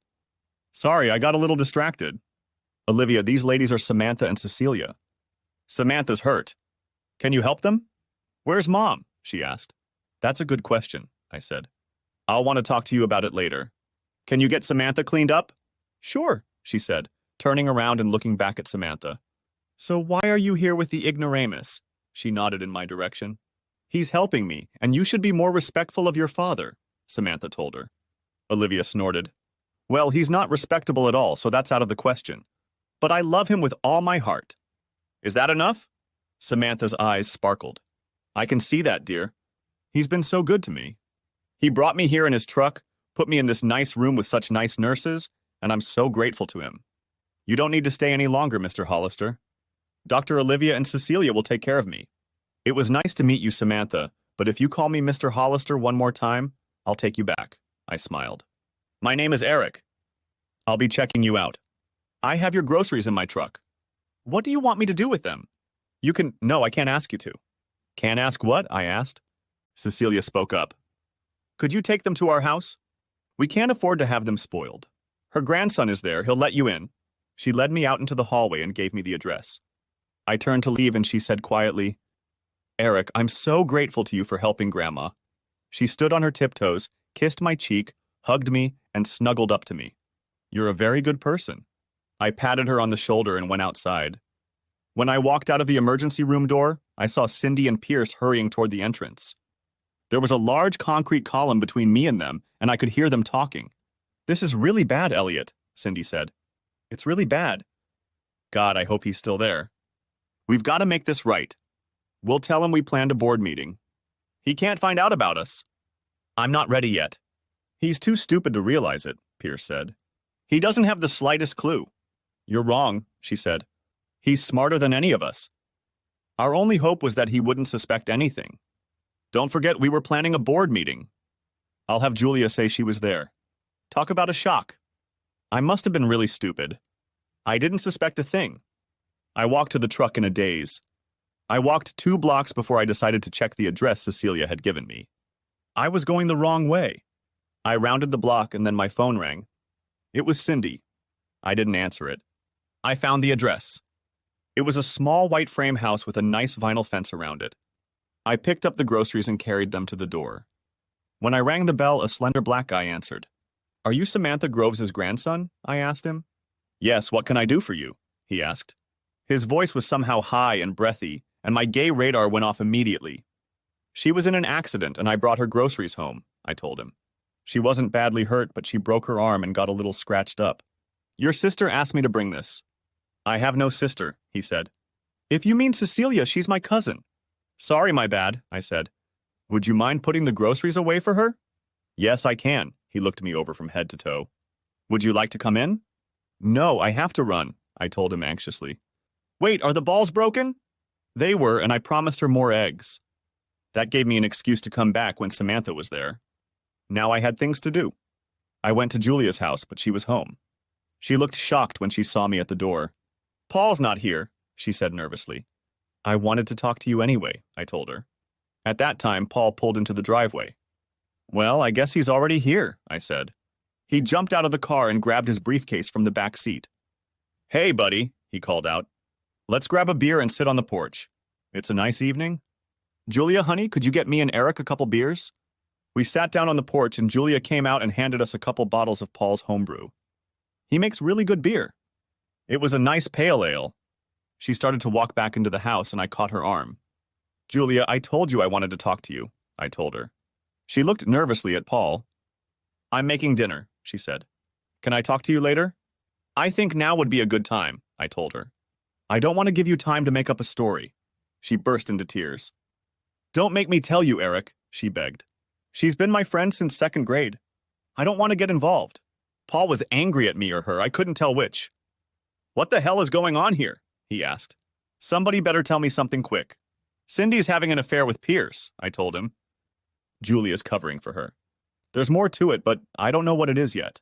"Sorry, I got a little distracted." "Olivia, these ladies are Samantha and Cecilia." "Samantha's hurt. Can you help them?" "Where's Mom?" she asked. "That's a good question," I said. "I'll want to talk to you about it later. Can you get Samantha cleaned up?" "Sure," she said, turning around and looking back at Samantha. "So why are you here with the ignoramus?" She nodded in my direction. "He's helping me, and you should be more respectful of your father," Samantha told her. Olivia snorted. "Well, he's not respectable at all, so that's out of the question. But I love him with all my heart." "Is that enough?" Samantha's eyes sparkled. "I can see that, dear. He's been so good to me. He brought me here in his truck, put me in this nice room with such nice nurses, and I'm so grateful to him. You don't need to stay any longer, Mr. Hollister. Dr. Olivia and Cecilia will take care of me. It was nice to meet you, Samantha, but if you call me Mr. Hollister one more time, I'll take you back," I smiled. "My name is Eric. I'll be checking you out. I have your groceries in my truck. What do you want me to do with them?" No, I can't ask you to." "Can't ask what?" I asked. Cecilia spoke up. "Could you take them to our house? We can't afford to have them spoiled. Her grandson is there, he'll let you in." She led me out into the hallway and gave me the address. I turned to leave and she said quietly, "Eric, I'm so grateful to you for helping Grandma." She stood on her tiptoes, kissed my cheek, hugged me, and snuggled up to me. "You're a very good person." I patted her on the shoulder and went outside. When I walked out of the emergency room door, I saw Cindy and Pierce hurrying toward the entrance. There was a large concrete column between me and them, and I could hear them talking. "This is really bad, Elliot," Cindy said. "It's really bad. God, I hope he's still there. We've got to make this right. We'll tell him we planned a board meeting. He can't find out about us." "I'm not ready yet." "He's too stupid to realize it," Pierce said. "He doesn't have the slightest clue." "You're wrong," she said. "He's smarter than any of us. Our only hope was that he wouldn't suspect anything. Don't forget we were planning a board meeting. I'll have Julia say she was there. Talk about a shock. I must have been really stupid. I didn't suspect a thing." I walked to the truck in a daze. I walked 2 blocks before I decided to check the address Cecilia had given me. I was going the wrong way. I rounded the block and then my phone rang. It was Cindy. I didn't answer it. I found the address. It was a small white frame house with a nice vinyl fence around it. I picked up the groceries and carried them to the door. When I rang the bell, a slender black guy answered. "Are you Samantha Groves' grandson?" I asked him. "Yes, what can I do for you?" he asked. His voice was somehow high and breathy, and my gay radar went off immediately. "She was in an accident, and I brought her groceries home," I told him. "She wasn't badly hurt, but she broke her arm and got a little scratched up. Your sister asked me to bring this." "I have no sister," he said. "If you mean Cecilia, she's my cousin." "Sorry, my bad," I said. "Would you mind putting the groceries away for her?" "Yes, I can." He looked me over from head to toe. "Would you like to come in?" "No, I have to run," I told him anxiously. "Wait, are the balls broken?" They were, and I promised her more eggs. That gave me an excuse to come back when Samantha was there. Now I had things to do. I went to Julia's house, but she was home. She looked shocked when she saw me at the door. "Paul's not here," she said nervously. "I wanted to talk to you anyway," I told her. At that time, Paul pulled into the driveway. "Well, I guess he's already here," I said. He jumped out of the car and grabbed his briefcase from the back seat. "Hey, buddy," he called out. "Let's grab a beer and sit on the porch. It's a nice evening. Julia, honey, could you get me and Eric a couple beers?" We sat down on the porch and Julia came out and handed us a couple bottles of Paul's homebrew. He makes really good beer. It was a nice pale ale. She started to walk back into the house and I caught her arm. "Julia, I told you I wanted to talk to you," I told her. She looked nervously at Paul. "I'm making dinner," she said. "Can I talk to you later?" "I think now would be a good time," I told her. "I don't want to give you time to make up a story." She burst into tears. "Don't make me tell you, Eric," she begged. "She's been my friend since 2nd grade. I don't want to get involved. Paul was angry at me or her, I couldn't tell which. What the hell is going on here? He asked. Somebody better tell me something quick. Cindy's having an affair with Pierce, I told him. Julia's covering for her. There's more to it, but I don't know what it is yet.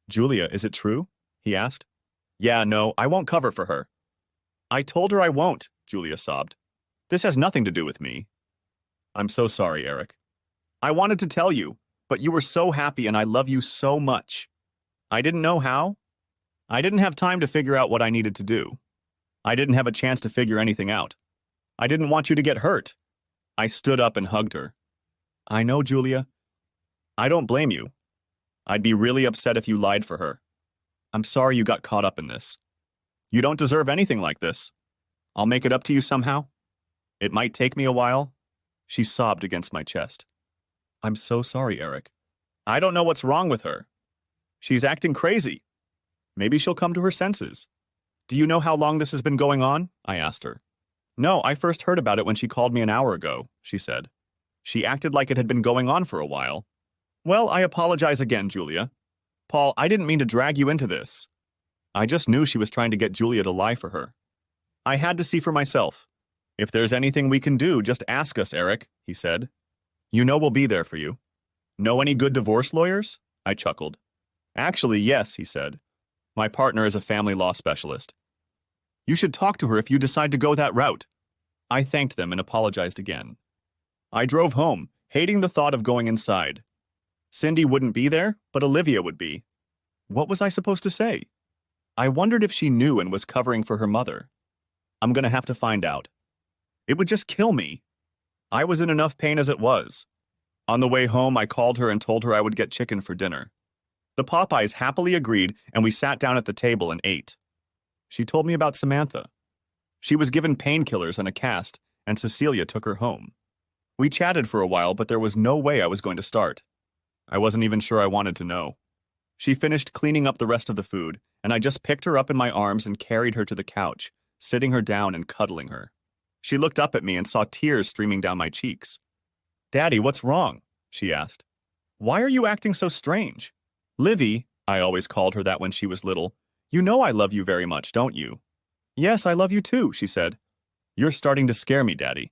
Julia, is it true? He asked. Yeah, no, I won't cover for her. I told her I won't, Julia sobbed. This has nothing to do with me. I'm so sorry, Eric. I wanted to tell you, but you were so happy and I love you so much. I didn't know how. I didn't have time to figure out what I needed to do. I didn't have a chance to figure anything out. I didn't want you to get hurt. I stood up and hugged her. I know, Julia. I don't blame you. I'd be really upset if you lied for her. I'm sorry you got caught up in this. You don't deserve anything like this. I'll make it up to you somehow. It might take me a while. She sobbed against my chest. I'm so sorry, Eric. I don't know what's wrong with her. She's acting crazy. Maybe she'll come to her senses. Do you know how long this has been going on? I asked her. No, I first heard about it when she called me an hour ago, she said. She acted like it had been going on for a while. Well, I apologize again, Julia. Paul, I didn't mean to drag you into this. I just knew she was trying to get Julia to lie for her. I had to see for myself. If there's anything we can do, just ask us, Eric, he said. You know we'll be there for you. Know any good divorce lawyers? I chuckled. Actually, yes, he said. My partner is a family law specialist. You should talk to her if you decide to go that route. I thanked them and apologized again. I drove home, hating the thought of going inside. Cindy wouldn't be there, but Olivia would be. What was I supposed to say? I wondered if she knew and was covering for her mother. I'm going to have to find out. It would just kill me. I was in enough pain as it was. On the way home, I called her and told her I would get chicken for dinner. The Popeyes happily agreed, and we sat down at the table and ate. She told me about Samantha. She was given painkillers and a cast, and Cecilia took her home. We chatted for a while, but there was no way I was going to start. I wasn't even sure I wanted to know. She finished cleaning up the rest of the food, and I just picked her up in my arms and carried her to the couch, sitting her down and cuddling her. She looked up at me and saw tears streaming down my cheeks. Daddy, what's wrong? She asked. Why are you acting so strange? Livy, I always called her that when she was little, you know I love you very much, don't you? Yes, I love you too, she said. You're starting to scare me, Daddy.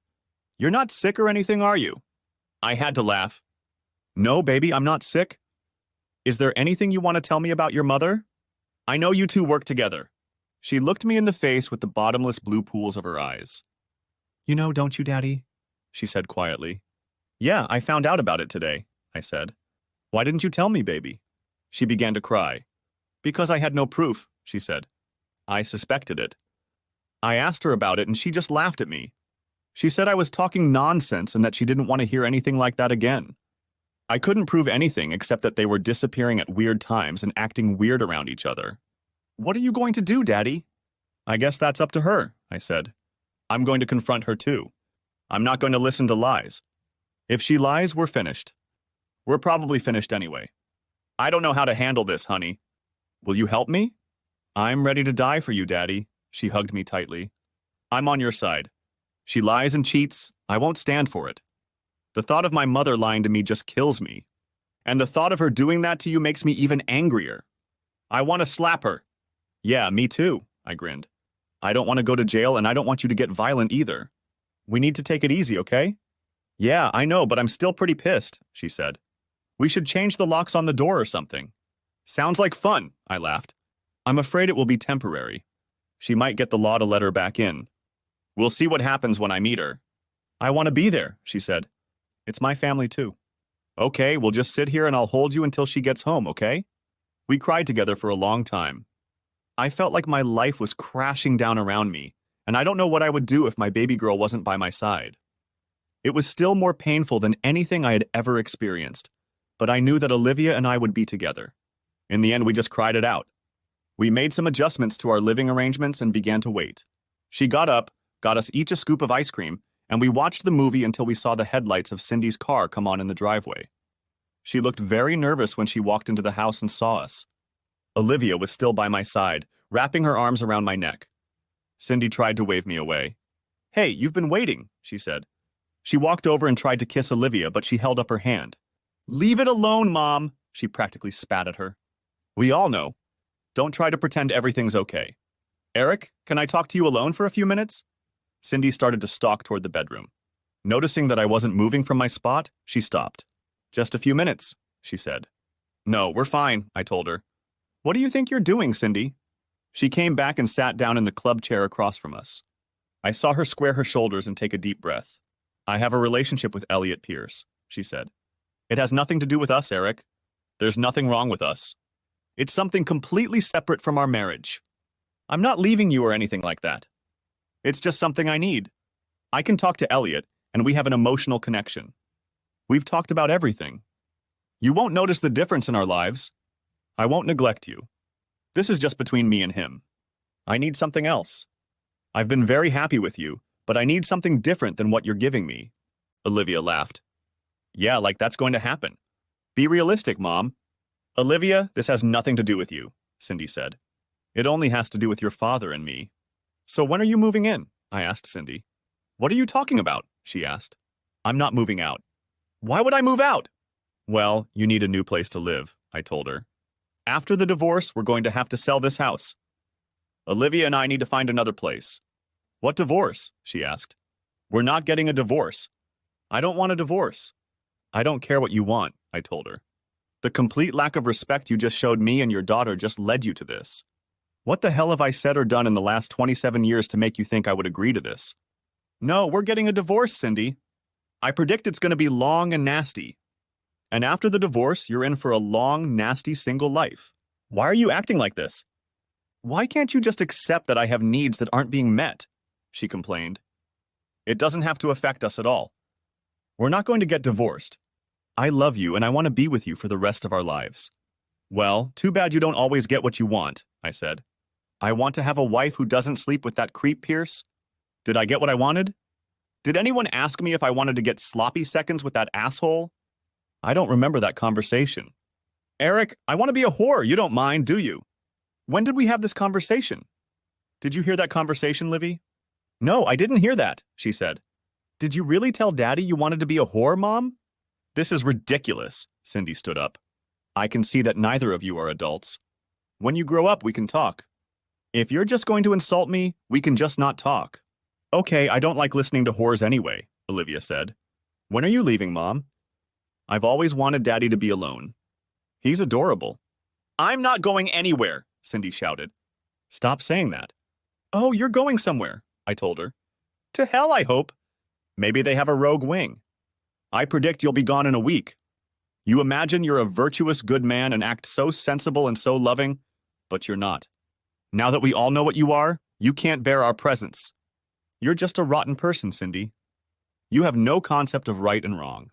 You're not sick or anything, are you? I had to laugh. No, baby, I'm not sick. Is there anything you want to tell me about your mother? I know you two work together. She looked me in the face with the bottomless blue pools of her eyes. You know, don't you, Daddy? She said quietly. Yeah, I found out about it today, I said. Why didn't you tell me, baby? She began to cry. Because I had no proof, she said. I suspected it. I asked her about it and she just laughed at me. She said I was talking nonsense and that she didn't want to hear anything like that again. I couldn't prove anything except that they were disappearing at weird times and acting weird around each other. What are you going to do, Daddy? I guess that's up to her, I said. I'm going to confront her too. I'm not going to listen to lies. If she lies, we're finished. We're probably finished anyway. I don't know how to handle this, honey. Will you help me? I'm ready to die for you, Daddy. She hugged me tightly. I'm on your side. She lies and cheats. I won't stand for it. The thought of my mother lying to me just kills me. And the thought of her doing that to you makes me even angrier. I want to slap her. Yeah, me too, I grinned. I don't want to go to jail and I don't want you to get violent either. We need to take it easy, okay? Yeah, I know, but I'm still pretty pissed, she said. We should change the locks on the door or something. Sounds like fun, I laughed. I'm afraid it will be temporary. She might get the law to let her back in. We'll see what happens when I meet her. I want to be there, she said. It's my family too. Okay, we'll just sit here and I'll hold you until she gets home, okay? We cried together for a long time. I felt like my life was crashing down around me, and I don't know what I would do if my baby girl wasn't by my side. It was still more painful than anything I had ever experienced, but I knew that Olivia and I would be together. In the end, we just cried it out. We made some adjustments to our living arrangements and began to wait. She got up, got us each a scoop of ice cream, and we watched the movie until we saw the headlights of Cindy's car come on in the driveway. She looked very nervous when she walked into the house and saw us. Olivia was still by my side, wrapping her arms around my neck. Cindy tried to wave me away. Hey, you've been waiting, she said. She walked over and tried to kiss Olivia, but she held up her hand. Leave it alone, Mom, She practically spat at her. We all know. Don't try to pretend everything's okay. Eric, can I talk to you alone for a few minutes? Cindy started to stalk toward the bedroom. Noticing that I wasn't moving from my spot, she stopped. Just a few minutes, she said. No, we're fine, I told her. What do you think you're doing, Cindy? She came back and sat down in the club chair across from us. I saw her square her shoulders and take a deep breath. I have a relationship with Elliot Pierce, she said. It has nothing to do with us, Eric. There's nothing wrong with us. It's something completely separate from our marriage. I'm not leaving you or anything like that. It's just something I need. I can talk to Elliot, and we have an emotional connection. We've talked about everything. You won't notice the difference in our lives. I won't neglect you. This is just between me and him. I need something else. I've been very happy with you, but I need something different than what you're giving me. Olivia laughed. Yeah, like that's going to happen. Be realistic, Mom. Olivia, this has nothing to do with you, Cindy said. It only has to do with your father and me. So when are you moving in? I asked Cindy. What are you talking about? She asked. I'm not moving out. Why would I move out? Well, you need a new place to live, I told her. After the divorce, we're going to have to sell this house. Olivia and I need to find another place. What divorce? She asked. We're not getting a divorce. I don't want a divorce. I don't care what you want, I told her. The complete lack of respect you just showed me and your daughter just led you to this. What the hell have I said or done in the last 27 years to make you think I would agree to this? No, we're getting a divorce, Cindy. I predict it's going to be long and nasty. And after the divorce, you're in for a long, nasty single life. Why are you acting like this? Why can't you just accept that I have needs that aren't being met? She complained. It doesn't have to affect us at all. We're not going to get divorced. I love you and I want to be with you for the rest of our lives. Well, too bad you don't always get what you want, I said. I want to have a wife who doesn't sleep with that creep Pierce. Did I get what I wanted? Did anyone ask me if I wanted to get sloppy seconds with that asshole? I don't remember that conversation. Eric, I want to be a whore. You don't mind, do you? When did we have this conversation? Did you hear that conversation, Livy? No, I didn't hear that, she said. Did you really tell Daddy you wanted to be a whore, Mom? This is ridiculous, Cindy stood up. I can see that neither of you are adults. When you grow up, we can talk. If you're just going to insult me, we can just not talk. Okay, I don't like listening to whores anyway, Olivia said. When are you leaving, Mom? I've always wanted Daddy to be alone. He's adorable. I'm not going anywhere, Cindy shouted. Stop saying that. Oh, you're going somewhere, I told her. To hell, I hope. Maybe they have a rogue wing. I predict you'll be gone in a week. You imagine you're a virtuous good man and act so sensible and so loving, but you're not. Now that we all know what you are, you can't bear our presence. You're just a rotten person, Cindy. You have no concept of right and wrong.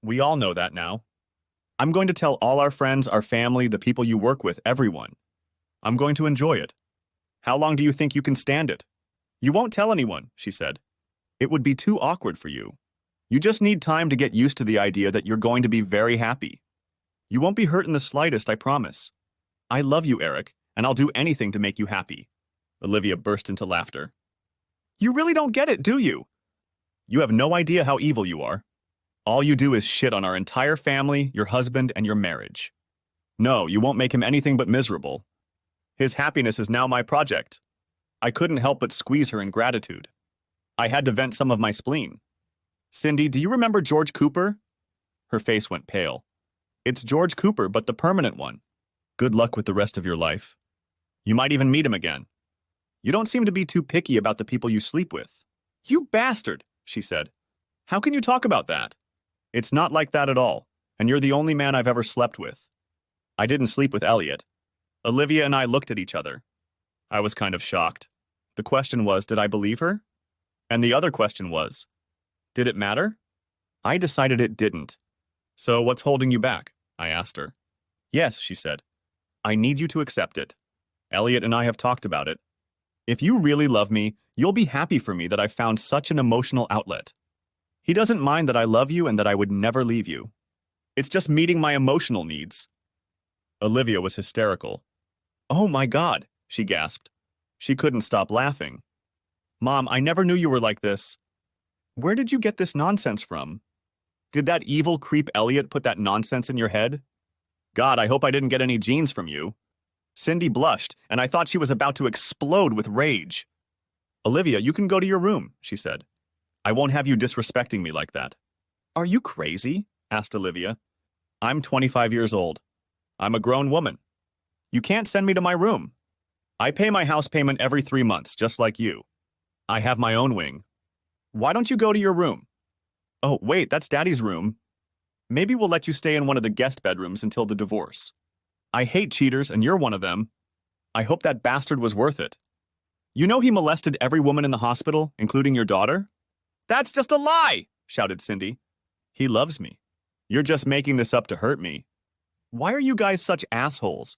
We all know that now. I'm going to tell all our friends, our family, the people you work with, everyone. I'm going to enjoy it. How long do you think you can stand it? You won't tell anyone, she said. It would be too awkward for you. You just need time to get used to the idea that you're going to be very happy. You won't be hurt in the slightest, I promise. I love you, Eric, and I'll do anything to make you happy. Olivia burst into laughter. You really don't get it, do you? You have no idea how evil you are. All you do is shit on our entire family, your husband, and your marriage. No, you won't make him anything but miserable. His happiness is now my project. I couldn't help but squeeze her in gratitude. I had to vent some of my spleen. Cindy, do you remember George Cooper? Her face went pale. It's George Cooper, but the permanent one. Good luck with the rest of your life. You might even meet him again. You don't seem to be too picky about the people you sleep with. You bastard, she said. How can you talk about that? It's not like that at all, and you're the only man I've ever slept with. I didn't sleep with Elliot. Olivia and I looked at each other. I was kind of shocked. The question was, did I believe her? And the other question was, did it matter? I decided it didn't. So what's holding you back? I asked her. Yes, she said. I need you to accept it. Elliot and I have talked about it. If you really love me, you'll be happy for me that I've found such an emotional outlet. He doesn't mind that I love you and that I would never leave you. It's just meeting my emotional needs. Olivia was hysterical. Oh my God, she gasped. She couldn't stop laughing. Mom, I never knew you were like this. Where did you get this nonsense from? Did that evil creep Elliot put that nonsense in your head? God, I hope I didn't get any genes from you. Cindy blushed, and I thought she was about to explode with rage. Olivia, you can go to your room, she said. I won't have you disrespecting me like that. Are you crazy? Asked Olivia. I'm 25 years old. I'm a grown woman. You can't send me to my room. I pay my house payment every 3 months, just like you. I have my own wing. Why don't you go to your room? Oh, wait, that's Daddy's room. Maybe we'll let you stay in one of the guest bedrooms until the divorce. I hate cheaters, and you're one of them. I hope that bastard was worth it. You know he molested every woman in the hospital, including your daughter? That's just a lie, shouted Cindy. He loves me. You're just making this up to hurt me. Why are you guys such assholes?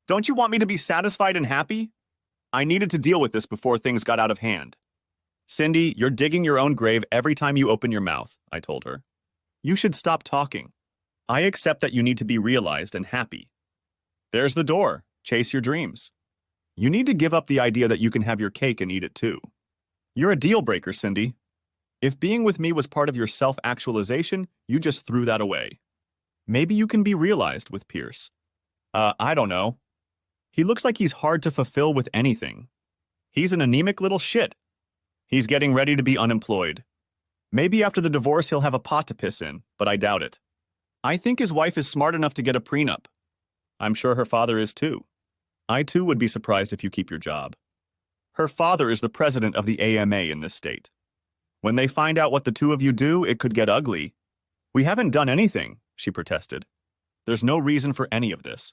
Don't you want me to be satisfied and happy? I needed to deal with this before things got out of hand. Cindy, you're digging your own grave every time you open your mouth, I told her. You should stop talking. I accept that you need to be realized and happy. There's the door. Chase your dreams. You need to give up the idea that you can have your cake and eat it too. You're a deal breaker, Cindy. If being with me was part of your self-actualization, you just threw that away. Maybe you can be realized with Pierce. I don't know. He looks like he's hard to fulfill with anything. He's an anemic little shit. He's getting ready to be unemployed. Maybe after the divorce he'll have a pot to piss in, but I doubt it. I think his wife is smart enough to get a prenup. I'm sure her father is too. I too would be surprised if you keep your job. Her father is the president of the AMA in this state. When they find out what the two of you do, it could get ugly. We haven't done anything, she protested. There's no reason for any of this.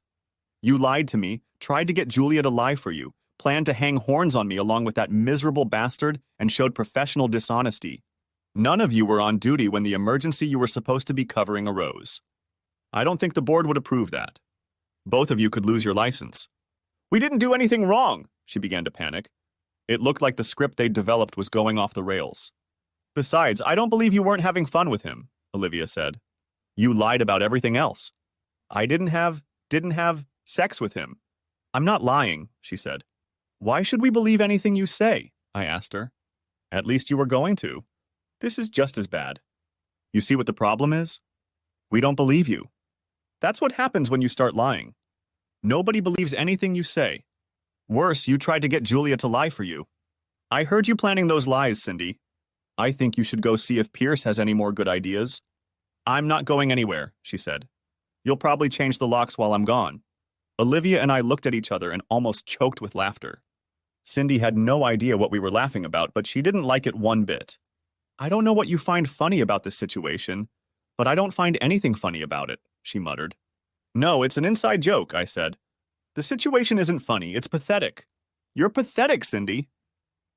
You lied to me, tried to get Julia to lie for you, planned to hang horns on me along with that miserable bastard, and showed professional dishonesty. None of you were on duty when the emergency you were supposed to be covering arose. I don't think the board would approve that. Both of you could lose your license. We didn't do anything wrong, she began to panic. It looked like the script they'd developed was going off the rails. Besides, I don't believe you weren't having fun with him, Olivia said. You lied about everything else. I didn't have sex with him. I'm not lying, she said. Why should we believe anything you say? I asked her. At least you were going to. This is just as bad. You see what the problem is? We don't believe you. That's what happens when you start lying. Nobody believes anything you say. Worse, you tried to get Julia to lie for you. I heard you planning those lies, Cindy. I think you should go see if Pierce has any more good ideas. I'm not going anywhere, she said. You'll probably change the locks while I'm gone. Olivia and I looked at each other and almost choked with laughter. Cindy had no idea what we were laughing about, but she didn't like it one bit. I don't know what you find funny about this situation, but I don't find anything funny about it, she muttered. No, it's an inside joke, I said. The situation isn't funny, it's pathetic. You're pathetic, Cindy.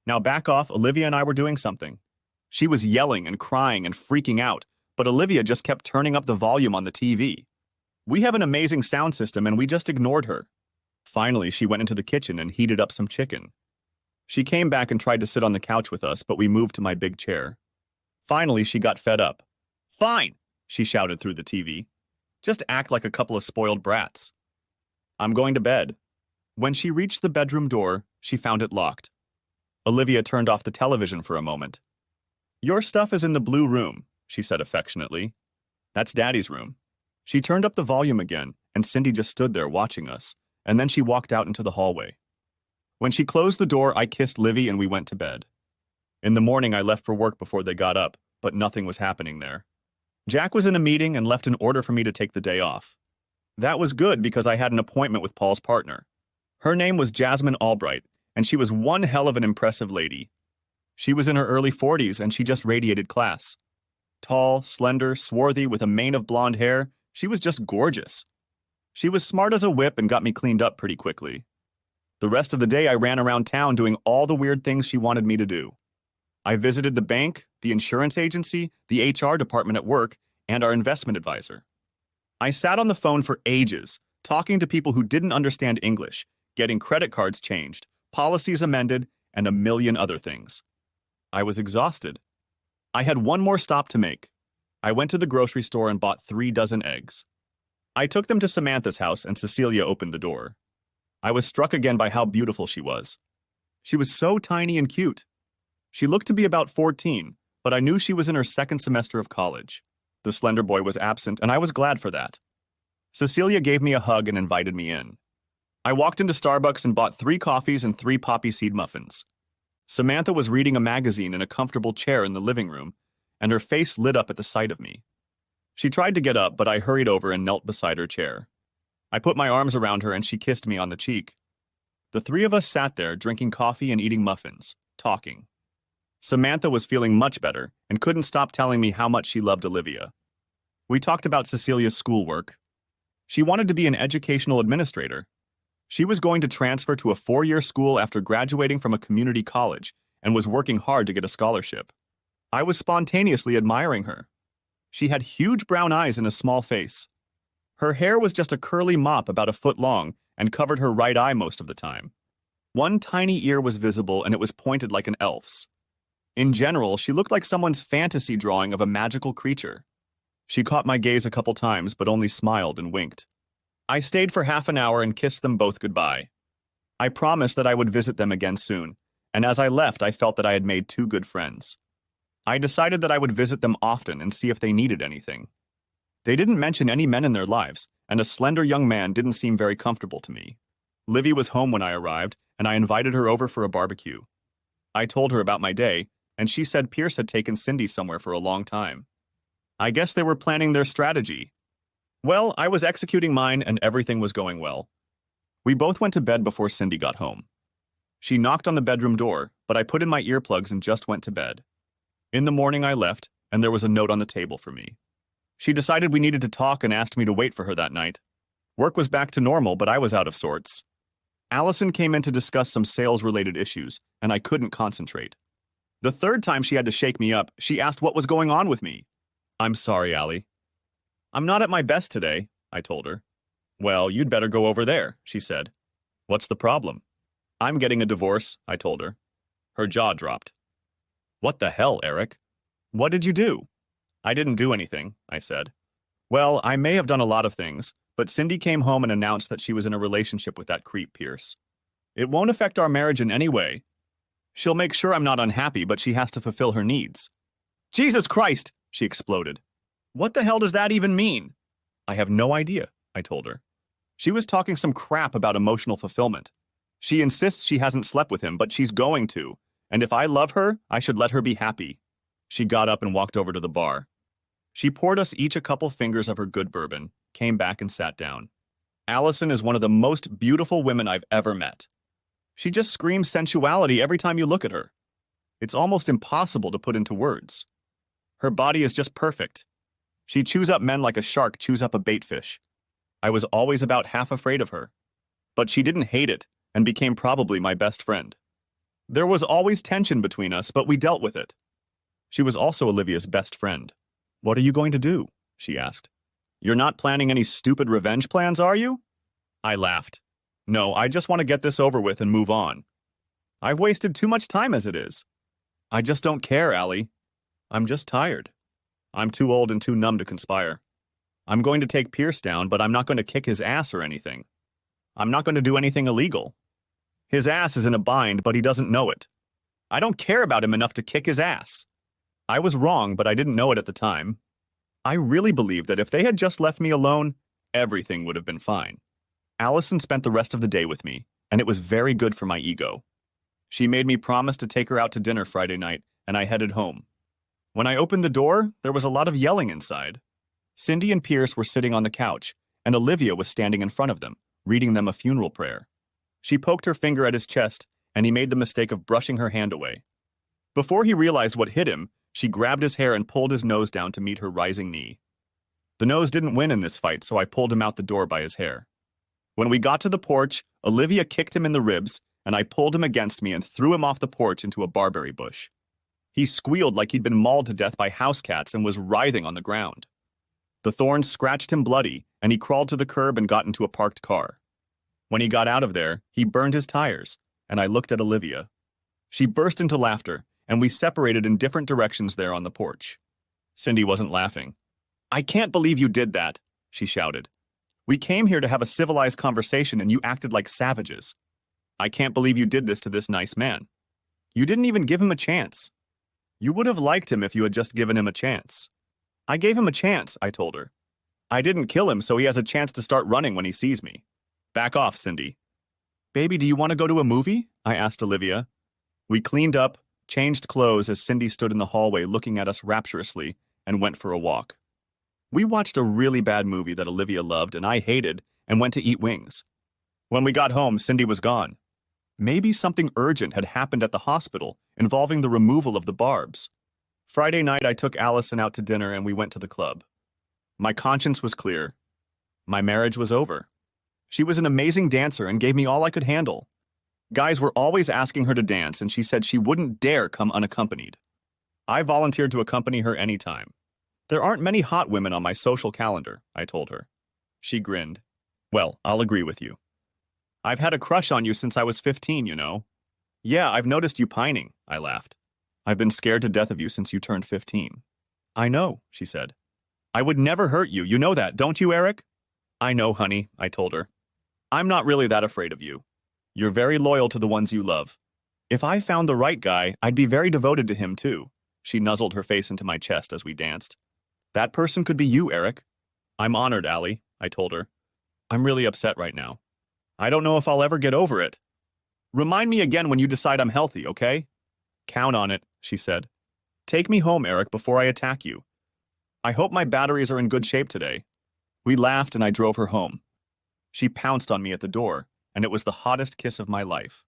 Now back off, Olivia and I were doing something. She was yelling and crying and freaking out, but Olivia just kept turning up the volume on the TV. We have an amazing sound system and we just ignored her. Finally, she went into the kitchen and heated up some chicken. She came back and tried to sit on the couch with us, but we moved to my big chair. Finally, she got fed up. Fine, she shouted through the TV. Just act like a couple of spoiled brats. I'm going to bed. When she reached the bedroom door, she found it locked. Olivia turned off the television for a moment. Your stuff is in the blue room, she said affectionately. That's Daddy's room. She turned up the volume again, and Cindy just stood there watching us, and then she walked out into the hallway. When she closed the door, I kissed Livy and we went to bed. In the morning, I left for work before they got up, but nothing was happening there. Jack was in a meeting and left an order for me to take the day off. That was good because I had an appointment with Paul's partner. Her name was Jasmine Albright, and she was one hell of an impressive lady. She was in her early 40s and she just radiated class. Tall, slender, swarthy, with a mane of blonde hair, she was just gorgeous. She was smart as a whip and got me cleaned up pretty quickly. The rest of the day I ran around town doing all the weird things she wanted me to do. I visited the bank, the insurance agency, the HR department at work, and our investment advisor. I sat on the phone for ages, talking to people who didn't understand English, getting credit cards changed, policies amended, and a million other things. I was exhausted. I had one more stop to make. I went to the grocery store and bought 3 dozen eggs. I took them to Samantha's house and Cecilia opened the door. I was struck again by how beautiful she was. She was so tiny and cute. She looked to be about 14, but I knew she was in her second semester of college. The slender boy was absent, and I was glad for that. Cecilia gave me a hug and invited me in. I walked into Starbucks and bought 3 coffees and 3 poppy seed muffins. Samantha was reading a magazine in a comfortable chair in the living room, and her face lit up at the sight of me. She tried to get up, but I hurried over and knelt beside her chair. I put my arms around her and she kissed me on the cheek. The 3 of us sat there drinking coffee and eating muffins, talking. Samantha was feeling much better and couldn't stop telling me how much she loved Olivia. We talked about Cecilia's schoolwork. She wanted to be an educational administrator. She was going to transfer to a 4-year school after graduating from a community college and was working hard to get a scholarship. I was spontaneously admiring her. She had huge brown eyes and a small face. Her hair was just a curly mop about a foot long and covered her right eye most of the time. One tiny ear was visible and it was pointed like an elf's. In general, she looked like someone's fantasy drawing of a magical creature. She caught my gaze a couple times but only smiled and winked. I stayed for half an hour and kissed them both goodbye. I promised that I would visit them again soon, and as I left I felt that I had made 2 good friends. I decided that I would visit them often and see if they needed anything. They didn't mention any men in their lives, and a slender young man didn't seem very comfortable to me. Livy was home when I arrived, and I invited her over for a barbecue. I told her about my day, and she said Pierce had taken Cindy somewhere for a long time. I guess they were planning their strategy. Well, I was executing mine and everything was going well. We both went to bed before Cindy got home. She knocked on the bedroom door, but I put in my earplugs and just went to bed. In the morning I left, and there was a note on the table for me. She decided we needed to talk and asked me to wait for her that night. Work was back to normal, but I was out of sorts. Allison came in to discuss some sales-related issues, and I couldn't concentrate. The 3rd time she had to shake me up, she asked what was going on with me. I'm sorry, Allie. I'm not at my best today, I told her. Well, you'd better go over there, she said. What's the problem? I'm getting a divorce, I told her. Her jaw dropped. What the hell, Eric? What did you do? I didn't do anything, I said. Well, I may have done a lot of things, but Cindy came home and announced that she was in a relationship with that creep, Pierce. It won't affect our marriage in any way. She'll make sure I'm not unhappy, but she has to fulfill her needs. Jesus Christ, she exploded. What the hell does that even mean? I have no idea, I told her. She was talking some crap about emotional fulfillment. She insists she hasn't slept with him, but she's going to, and if I love her, I should let her be happy. She got up and walked over to the bar. She poured us each a couple fingers of her good bourbon, came back and sat down. Allison is one of the most beautiful women I've ever met. She just screams sensuality every time you look at her. It's almost impossible to put into words. Her body is just perfect. She chews up men like a shark chews up a bait fish. I was always about half afraid of her. But she didn't hate it and became probably my best friend. There was always tension between us, but we dealt with it. She was also Olivia's best friend. What are you going to do? She asked. You're not planning any stupid revenge plans, are you? I laughed. No, I just want to get this over with and move on. I've wasted too much time as it is. I just don't care, Allie. I'm just tired. I'm too old and too numb to conspire. I'm going to take Pierce down, but I'm not going to kick his ass or anything. I'm not going to do anything illegal. His ass is in a bind, but he doesn't know it. I don't care about him enough to kick his ass. I was wrong, but I didn't know it at the time. I really believe that if they had just left me alone, everything would have been fine. Allison spent the rest of the day with me, and it was very good for my ego. She made me promise to take her out to dinner Friday night, and I headed home. When I opened the door, there was a lot of yelling inside. Cindy and Pierce were sitting on the couch, and Olivia was standing in front of them, reading them a funeral prayer. She poked her finger at his chest, and he made the mistake of brushing her hand away. Before he realized what hit him, she grabbed his hair and pulled his nose down to meet her rising knee. The nose didn't win in this fight, so I pulled him out the door by his hair. When we got to the porch, Olivia kicked him in the ribs, and I pulled him against me and threw him off the porch into a barberry bush. He squealed like he'd been mauled to death by house cats and was writhing on the ground. The thorns scratched him bloody, and he crawled to the curb and got into a parked car. When he got out of there, he burned his tires, and I looked at Olivia. She burst into laughter, and we separated in different directions there on the porch. Cindy wasn't laughing. I can't believe you did that, she shouted. We came here to have a civilized conversation and you acted like savages. I can't believe you did this to this nice man. You didn't even give him a chance. You would have liked him if you had just given him a chance. I gave him a chance, I told her. I didn't kill him, so he has a chance to start running when he sees me. Back off, Cindy. Baby, do you want to go to a movie? I asked Olivia. We cleaned up, changed clothes as Cindy stood in the hallway looking at us rapturously, and went for a walk. We watched a really bad movie that Olivia loved and I hated and went to eat wings. When we got home, Cindy was gone. Maybe something urgent had happened at the hospital involving the removal of the barbs. Friday night, I took Allison out to dinner and we went to the club. My conscience was clear. My marriage was over. She was an amazing dancer and gave me all I could handle. Guys were always asking her to dance and she said she wouldn't dare come unaccompanied. I volunteered to accompany her anytime. There aren't many hot women on my social calendar, I told her. She grinned. Well, I'll agree with you. I've had a crush on you since I was 15, you know. Yeah, I've noticed you pining, I laughed. I've been scared to death of you since you turned 15. I know, she said. I would never hurt you, you know that, don't you, Eric? I know, honey, I told her. I'm not really that afraid of you. You're very loyal to the ones you love. If I found the right guy, I'd be very devoted to him too. She nuzzled her face into my chest as we danced. That person could be you, Eric. I'm honored, Allie, I told her. I'm really upset right now. I don't know if I'll ever get over it. Remind me again when you decide I'm healthy, okay? Count on it, she said. Take me home, Eric, before I attack you. I hope my batteries are in good shape today. We laughed and I drove her home. She pounced on me at the door, and it was the hottest kiss of my life.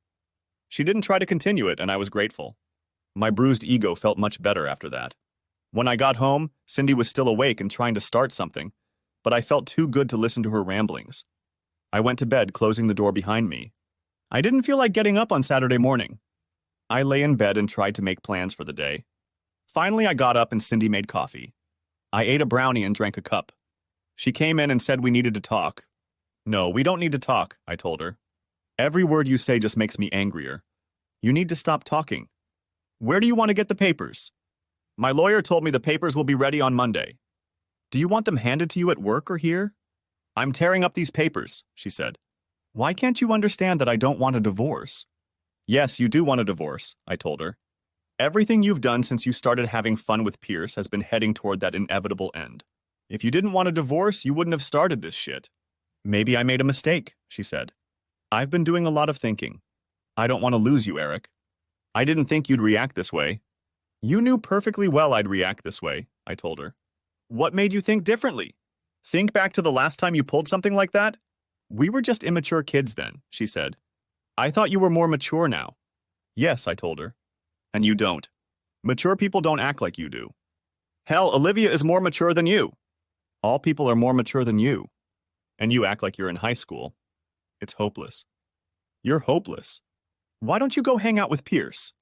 She didn't try to continue it, and I was grateful. My bruised ego felt much better after that. When I got home, Cindy was still awake and trying to start something, but I felt too good to listen to her ramblings. I went to bed, closing the door behind me. I didn't feel like getting up on Saturday morning. I lay in bed and tried to make plans for the day. Finally, I got up and Cindy made coffee. I ate a brownie and drank a cup. She came in and said we needed to talk. No, we don't need to talk, I told her. Every word you say just makes me angrier. You need to stop talking. Where do you want to get the papers? My lawyer told me the papers will be ready on Monday. Do you want them handed to you at work or here? I'm tearing up these papers, she said. Why can't you understand that I don't want a divorce? Yes, you do want a divorce, I told her. Everything you've done since you started having fun with Pierce has been heading toward that inevitable end. If you didn't want a divorce, you wouldn't have started this shit. Maybe I made a mistake, she said. I've been doing a lot of thinking. I don't want to lose you, Eric. I didn't think you'd react this way. You knew perfectly well I'd react this way, I told her. What made you think differently? Think back to the last time you pulled something like that? We were just immature kids then, she said. I thought you were more mature now. Yes, I told her. And you don't. Mature people don't act like you do. Hell, Olivia is more mature than you. All people are more mature than you. And you act like you're in high school. It's hopeless. You're hopeless. Why don't you go hang out with Pierce?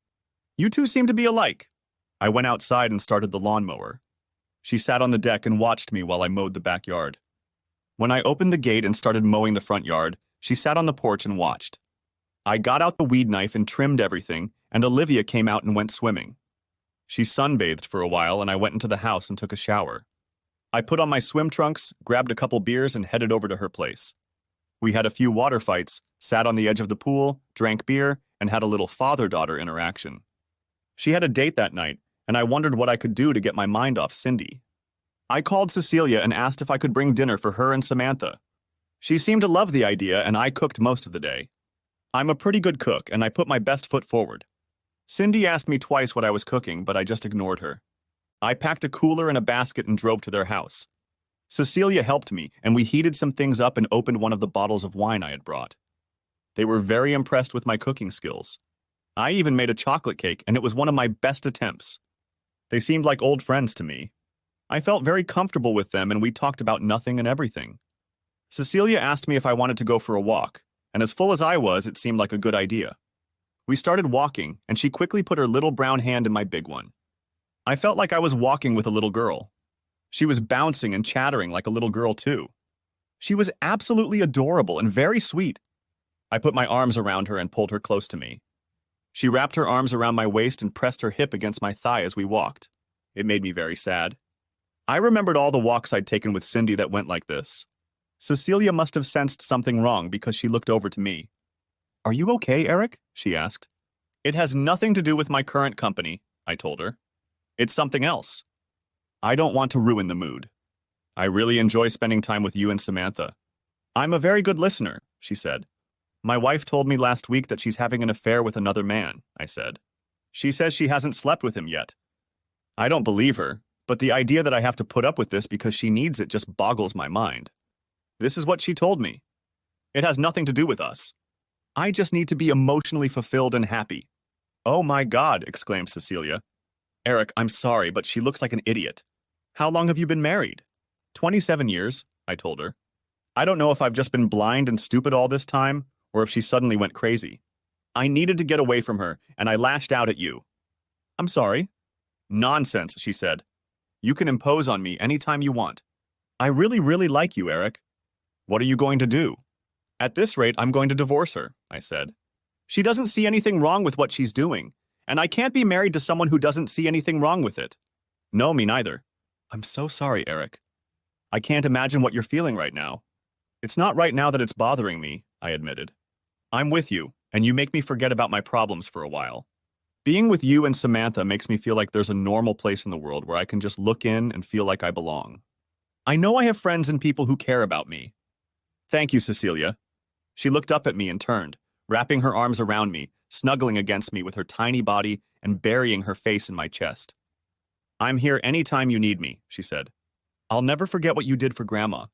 You two seem to be alike. I went outside and started the lawnmower. She sat on the deck and watched me while I mowed the backyard. When I opened the gate and started mowing the front yard, she sat on the porch and watched. I got out the weed knife and trimmed everything, and Olivia came out and went swimming. She sunbathed for a while, and I went into the house and took a shower. I put on my swim trunks, grabbed a couple beers, and headed over to her place. We had a few water fights, sat on the edge of the pool, drank beer, and had a little father-daughter interaction. She had a date that night, and I wondered what I could do to get my mind off Cindy. I called Cecilia and asked if I could bring dinner for her and Samantha. She seemed to love the idea, and I cooked most of the day. I'm a pretty good cook, and I put my best foot forward. Cindy asked me twice what I was cooking, but I just ignored her. I packed a cooler and a basket and drove to their house. Cecilia helped me, and we heated some things up and opened one of the bottles of wine I had brought. They were very impressed with my cooking skills. I even made a chocolate cake, and it was one of my best attempts. They seemed like old friends to me. I felt very comfortable with them, and we talked about nothing and everything. Cecilia asked me if I wanted to go for a walk, and as full as I was, it seemed like a good idea. We started walking, and she quickly put her little brown hand in my big one. I felt like I was walking with a little girl. She was bouncing and chattering like a little girl, too. She was absolutely adorable and very sweet. I put my arms around her and pulled her close to me. She wrapped her arms around my waist and pressed her hip against my thigh as we walked. It made me very sad. I remembered all the walks I'd taken with Cindy that went like this. Cecilia must have sensed something wrong because she looked over to me. Are you okay, Eric? She asked. It has nothing to do with my current company, I told her. It's something else. I don't want to ruin the mood. I really enjoy spending time with you and Samantha. I'm a very good listener, she said. My wife told me last week that she's having an affair with another man, I said. She says she hasn't slept with him yet. I don't believe her, but the idea that I have to put up with this because she needs it just boggles my mind. This is what she told me. It has nothing to do with us. I just need to be emotionally fulfilled and happy. Oh my God, exclaimed Cecilia. Eric, I'm sorry, but she looks like an idiot. How long have you been married? 27 years, I told her. I don't know if I've just been blind and stupid all this time, or if she suddenly went crazy. I needed to get away from her, and I lashed out at you. I'm sorry. Nonsense, she said. You can impose on me anytime you want. I really, really like you, Eric. What are you going to do? At this rate, I'm going to divorce her, I said. She doesn't see anything wrong with what she's doing, and I can't be married to someone who doesn't see anything wrong with it. No, me neither. I'm so sorry, Eric. I can't imagine what you're feeling right now. It's not right now that it's bothering me, I admitted. I'm with you, and you make me forget about my problems for a while. Being with you and Samantha makes me feel like there's a normal place in the world where I can just look in and feel like I belong. I know I have friends and people who care about me. Thank you, Cecilia. She looked up at me and turned, wrapping her arms around me, snuggling against me with her tiny body and burying her face in my chest. I'm here anytime you need me, she said. I'll never forget what you did for Grandma.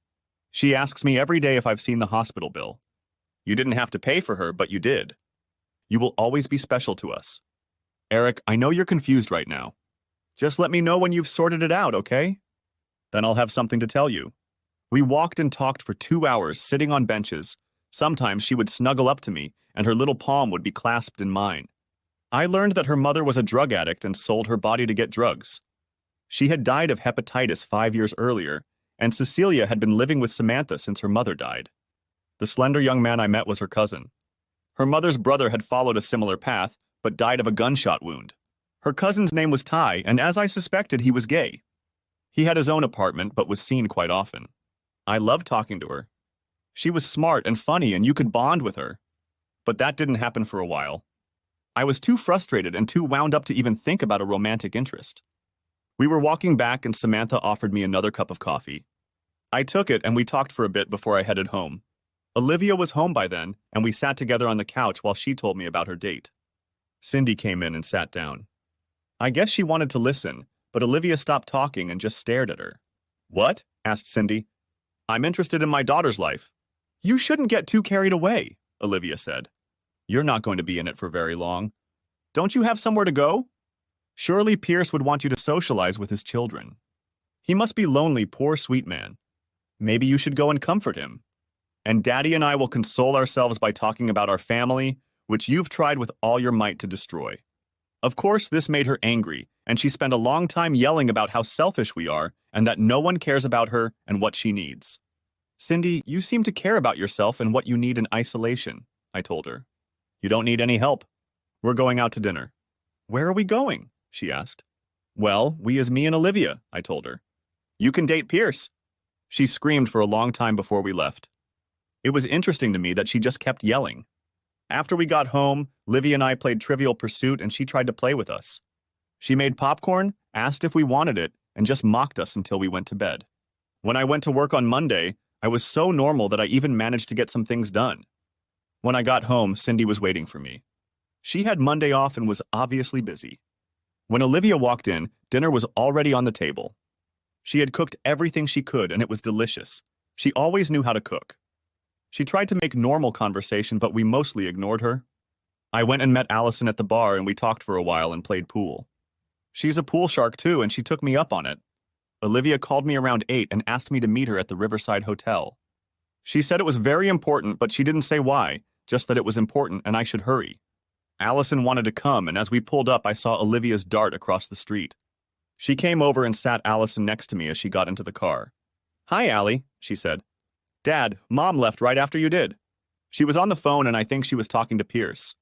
She asks me every day if I've seen the hospital bill. You didn't have to pay for her, but you did. You will always be special to us. Eric, I know you're confused right now. Just let me know when you've sorted it out, okay? Then I'll have something to tell you. We walked and talked for 2 hours, sitting on benches. Sometimes she would snuggle up to me, and her little palm would be clasped in mine. I learned that her mother was a drug addict and sold her body to get drugs. She had died of hepatitis 5 years earlier, and Cecilia had been living with Samantha since her mother died. The slender young man I met was her cousin. Her mother's brother had followed a similar path, but died of a gunshot wound. Her cousin's name was Ty, and as I suspected, he was gay. He had his own apartment, but was seen quite often. I loved talking to her. She was smart and funny, and you could bond with her. But that didn't happen for a while. I was too frustrated and too wound up to even think about a romantic interest. We were walking back, and Samantha offered me another cup of coffee. I took it, and we talked for a bit before I headed home. Olivia was home by then, and we sat together on the couch while she told me about her date. Cindy came in and sat down. I guess she wanted to listen, but Olivia stopped talking and just stared at her. What? Asked Cindy. I'm interested in my daughter's life. You shouldn't get too carried away, Olivia said. You're not going to be in it for very long. Don't you have somewhere to go? Surely Pierce would want you to socialize with his children. He must be lonely, poor sweet man. Maybe you should go and comfort him. And Daddy and I will console ourselves by talking about our family, which you've tried with all your might to destroy. Of course, this made her angry, and she spent a long time yelling about how selfish we are and that no one cares about her and what she needs. Cindy, you seem to care about yourself and what you need in isolation, I told her. You don't need any help. We're going out to dinner. Where are we going? She asked. Well, we is me and Olivia, I told her. You can date Pierce. She screamed for a long time before we left. It was interesting to me that she just kept yelling. After we got home, Livy and I played Trivial Pursuit and she tried to play with us. She made popcorn, asked if we wanted it, and just mocked us until we went to bed. When I went to work on Monday, I was so normal that I even managed to get some things done. When I got home, Cindy was waiting for me. She had Monday off and was obviously busy. When Olivia walked in, dinner was already on the table. She had cooked everything she could, and it was delicious. She always knew how to cook. She tried to make normal conversation, but we mostly ignored her. I went and met Allison at the bar, and we talked for a while and played pool. She's a pool shark too, and she took me up on it. Olivia called me around 8 and asked me to meet her at the Riverside Hotel. She said it was very important, but she didn't say why, just that it was important and I should hurry. Allison wanted to come, and as we pulled up, I saw Olivia's dart across the street. She came over and sat Allison next to me as she got into the car. Hi, Allie, she said. Dad, Mom left right after you did. She was on the phone, and I think she was talking to Pierce.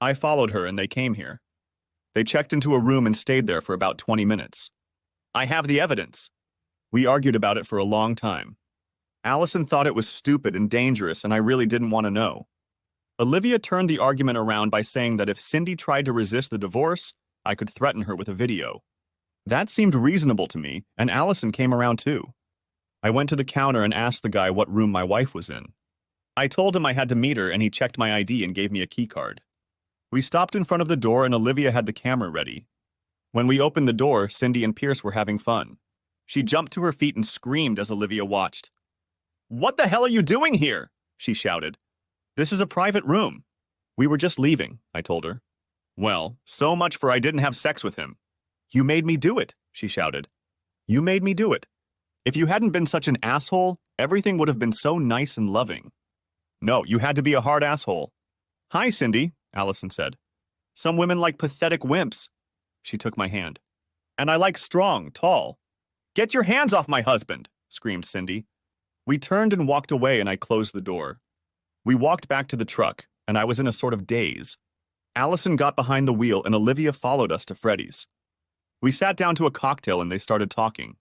I followed her, and they came here. They checked into a room and stayed there for about 20 minutes. I have the evidence. We argued about it for a long time. Allison thought it was stupid and dangerous, and I really didn't want to know. Olivia turned the argument around by saying that if Cindy tried to resist the divorce, I could threaten her with a video. That seemed reasonable to me, and Allison came around too. I went to the counter and asked the guy what room my wife was in. I told him I had to meet her, and he checked my ID and gave me a key card. We stopped in front of the door, and Olivia had the camera ready. When we opened the door, Cindy and Pierce were having fun. She jumped to her feet and screamed as Olivia watched. "What the hell are you doing here?" she shouted. "This is a private room." "We were just leaving," I told her. "Well, so much for I didn't have sex with him." "You made me do it," she shouted. "You made me do it. If you hadn't been such an asshole, everything would have been so nice and loving." "No, you had to be a hard asshole." "Hi, Cindy," Allison said. "Some women like pathetic wimps." She took my hand. "And I like strong, tall." "Get your hands off my husband," screamed Cindy. We turned and walked away, and I closed the door. We walked back to the truck, and I was in a sort of daze. Allison got behind the wheel, and Olivia followed us to Freddy's. We sat down to a cocktail, and they started talking.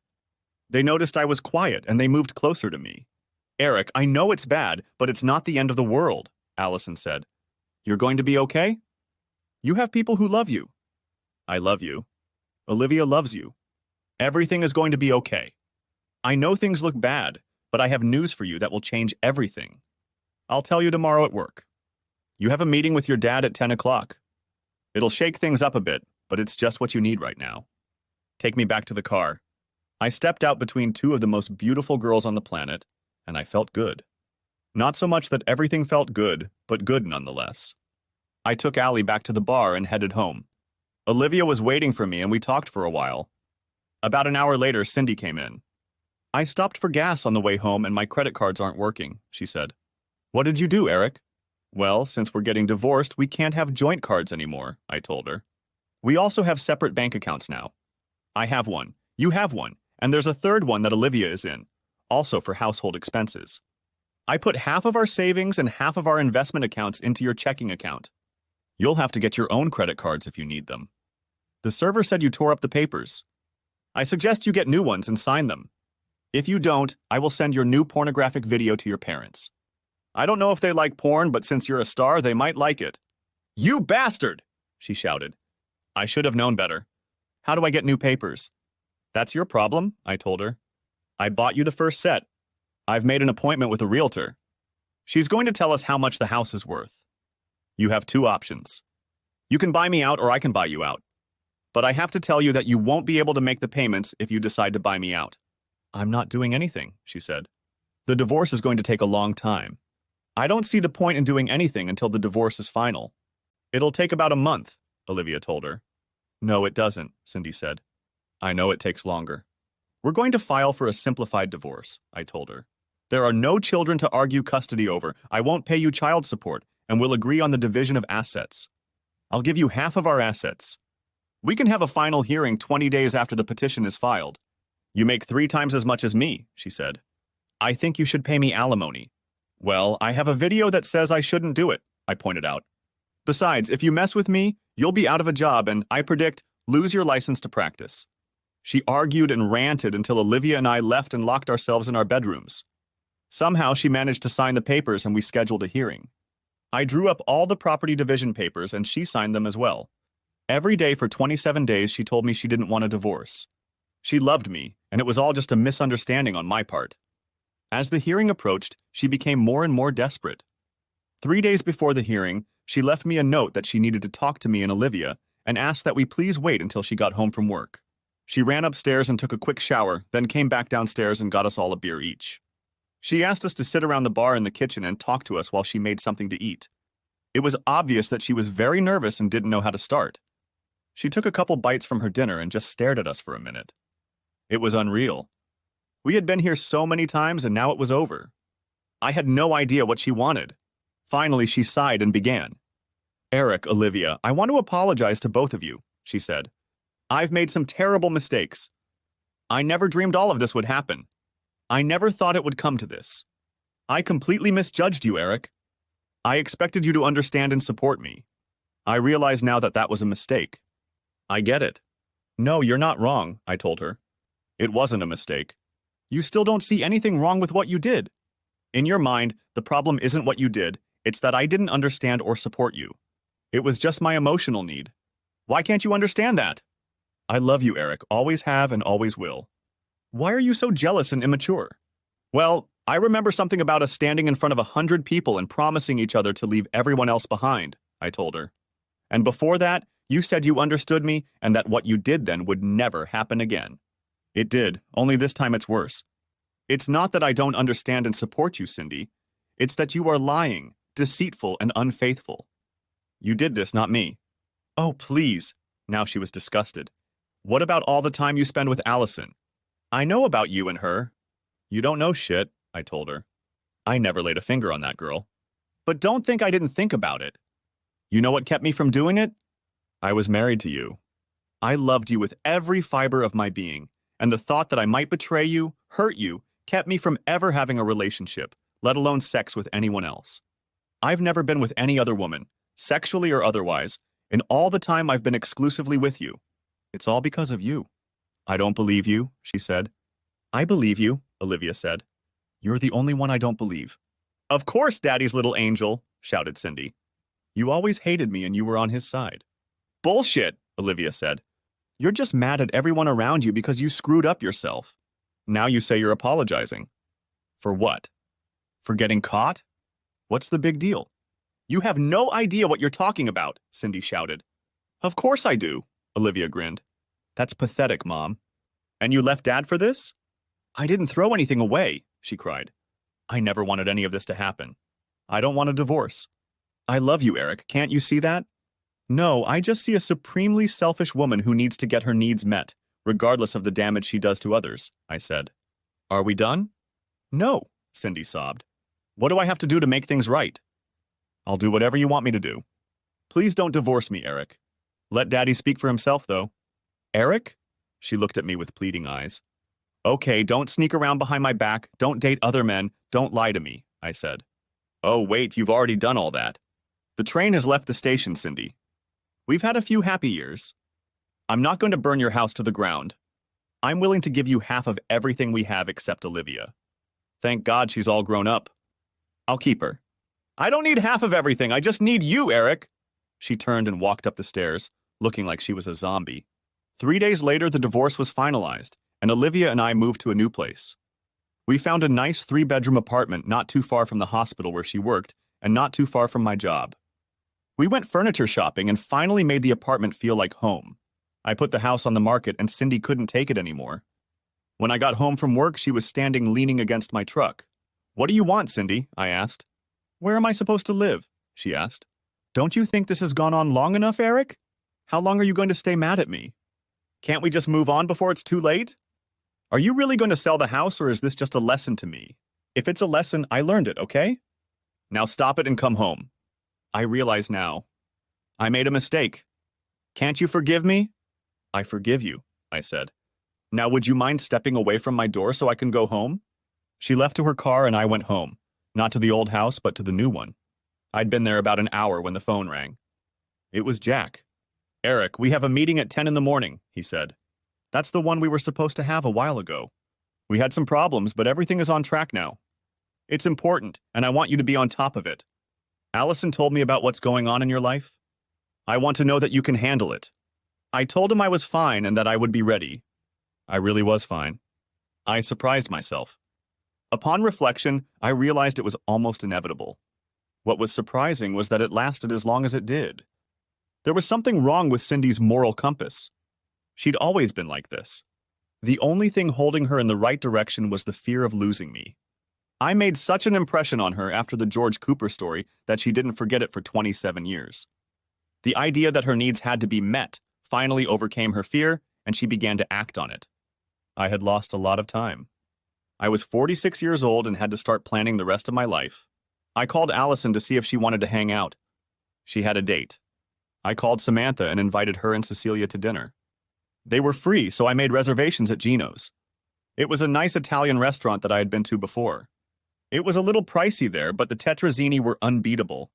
They noticed I was quiet, and they moved closer to me. "Eric, I know it's bad, but it's not the end of the world," Allison said. "You're going to be okay? You have people who love you." "I love you. Olivia loves you. Everything is going to be okay. I know things look bad, but I have news for you that will change everything. I'll tell you tomorrow at work. You have a meeting with your dad at 10 o'clock. It'll shake things up a bit, but it's just what you need right now. Take me back to the car." I stepped out between two of the most beautiful girls on the planet, and I felt good. Not so much that everything felt good, but good nonetheless. I took Allie back to the bar and headed home. Olivia was waiting for me, and we talked for a while. About an hour later, Cindy came in. "I stopped for gas on the way home, and my credit cards aren't working," she said. "What did you do, Eric?" "Well, since we're getting divorced, we can't have joint cards anymore," I told her. "We also have separate bank accounts now. I have one, you have one, and there's a third one that Olivia is in, also for household expenses. I put half of our savings and half of our investment accounts into your checking account. You'll have to get your own credit cards if you need them. The server said you tore up the papers. I suggest you get new ones and sign them. If you don't, I will send your new pornographic video to your parents. I don't know if they like porn, but since you're a star, they might like it." "You bastard!" she shouted. I should have known better. "How do I get new papers?" "That's your problem," I told her. "I bought you the first set. I've made an appointment with a realtor. She's going to tell us how much the house is worth. You have two options. You can buy me out or I can buy you out. But I have to tell you that you won't be able to make the payments if you decide to buy me out." "I'm not doing anything," she said. "The divorce is going to take a long time. I don't see the point in doing anything until the divorce is final." "It'll take about a month," Olivia told her. "No, it doesn't," Cindy said. "I know it takes longer. We're going to file for a simplified divorce," I told her. "There are no children to argue custody over. I won't pay you child support, and we'll agree on the division of assets. I'll give you half of our assets. We can have a final hearing 20 days after the petition is filed. You make 3 times as much as me," she said. "I think you should pay me alimony." "Well, I have a video that says I shouldn't do it," I pointed out. "Besides, if you mess with me, you'll be out of a job and, I predict, lose your license to practice." She argued and ranted until Olivia and I left and locked ourselves in our bedrooms. Somehow she managed to sign the papers and we scheduled a hearing. I drew up all the property division papers and she signed them as well. Every day for 27 days she told me she didn't want a divorce. She loved me, and it was all just a misunderstanding on my part. As the hearing approached, she became more and more desperate. 3 days before the hearing, she left me a note that she needed to talk to me and Olivia and asked that we please wait until she got home from work. She ran upstairs and took a quick shower, then came back downstairs and got us all a beer each. She asked us to sit around the bar in the kitchen and talk to us while she made something to eat. It was obvious that she was very nervous and didn't know how to start. She took a couple bites from her dinner and just stared at us for a minute. It was unreal. We had been here so many times and now it was over. I had no idea what she wanted. Finally, she sighed and began. "Eric, Olivia, I want to apologize to both of you," she said. "I've made some terrible mistakes. I never dreamed all of this would happen. I never thought it would come to this. I completely misjudged you, Eric. I expected you to understand and support me. I realize now that that was a mistake. I get it." "No, you're not wrong," I told her. "It wasn't a mistake. You still don't see anything wrong with what you did. In your mind, the problem isn't what you did, it's that I didn't understand or support you. It was just my emotional need. Why can't you understand that? I love you, Eric, always have and always will. Why are you so jealous and immature? Well, I remember something about us standing in front of 100 people and promising each other to leave everyone else behind, I told her. And before that, you said you understood me and that what you did then would never happen again. It did, only this time it's worse. It's not that I don't understand and support you, Cindy. It's that you are lying, deceitful, and unfaithful. You did this, not me. Oh, please. Now she was disgusted. What about all the time you spend with Allison? I know about you and her. You don't know shit, I told her. I never laid a finger on that girl. But don't think I didn't think about it. You know what kept me from doing it? I was married to you. I loved you with every fiber of my being, and the thought that I might betray you, hurt you, kept me from ever having a relationship, let alone sex with anyone else. I've never been with any other woman, sexually or otherwise, in all the time I've been exclusively with you. It's all because of you. I don't believe you, she said. I believe you, Olivia said. You're the only one I don't believe. Of course, Daddy's little angel, shouted Cindy. You always hated me and you were on his side. Bullshit, Olivia said. You're just mad at everyone around you because you screwed up yourself. Now you say you're apologizing. For what? For getting caught? What's the big deal? You have no idea what you're talking about, Cindy shouted. Of course I do, Olivia grinned. That's pathetic, Mom. And you left Dad for this? I didn't throw anything away, she cried. I never wanted any of this to happen. I don't want a divorce. I love you, Eric. Can't you see that? No, I just see a supremely selfish woman who needs to get her needs met, regardless of the damage she does to others, I said. Are we done? No, Cindy sobbed. What do I have to do to make things right? I'll do whatever you want me to do. Please don't divorce me, Eric. Let Daddy speak for himself, though. Eric? She looked at me with pleading eyes. Okay, don't sneak around behind my back, don't date other men, don't lie to me, I said. Oh, wait, you've already done all that. The train has left the station, Cindy. We've had a few happy years. I'm not going to burn your house to the ground. I'm willing to give you half of everything we have except Olivia. Thank God she's all grown up. I'll keep her. I don't need half of everything, I just need you, Eric. She turned and walked up the stairs, looking like she was a zombie. 3 days later, the divorce was finalized, and Olivia and I moved to a new place. We found a nice 3-bedroom apartment not too far from the hospital where she worked and not too far from my job. We went furniture shopping and finally made the apartment feel like home. I put the house on the market and Cindy couldn't take it anymore. When I got home from work, she was standing leaning against my truck. What do you want, Cindy? I asked. Where am I supposed to live? She asked. Don't you think this has gone on long enough, Eric? How long are you going to stay mad at me? Can't we just move on before it's too late? Are you really going to sell the house or is this just a lesson to me? If it's a lesson, I learned it, okay? Now stop it and come home. I realize now. I made a mistake. Can't you forgive me? I forgive you, I said. Now would you mind stepping away from my door so I can go home? She left to her car and I went home, not to the old house but to the new one. I'd been there about an hour when the phone rang. It was Jack. Eric, we have a meeting at 10 in the morning, he said. That's the one we were supposed to have a while ago. We had some problems, but everything is on track now. It's important, and I want you to be on top of it. Allison told me about what's going on in your life. I want to know that you can handle it. I told him I was fine and that I would be ready. I really was fine. I surprised myself. Upon reflection, I realized it was almost inevitable. What was surprising was that it lasted as long as it did. There was something wrong with Cindy's moral compass. She'd always been like this. The only thing holding her in the right direction was the fear of losing me. I made such an impression on her after the George Cooper story that she didn't forget it for 27 years. The idea that her needs had to be met finally overcame her fear, and she began to act on it. I had lost a lot of time. I was 46 years old and had to start planning the rest of my life. I called Allison to see if she wanted to hang out. She had a date. I called Samantha and invited her and Cecilia to dinner. They were free, so I made reservations at Gino's. It was a nice Italian restaurant that I had been to before. It was a little pricey there, but the tetrazzini were unbeatable.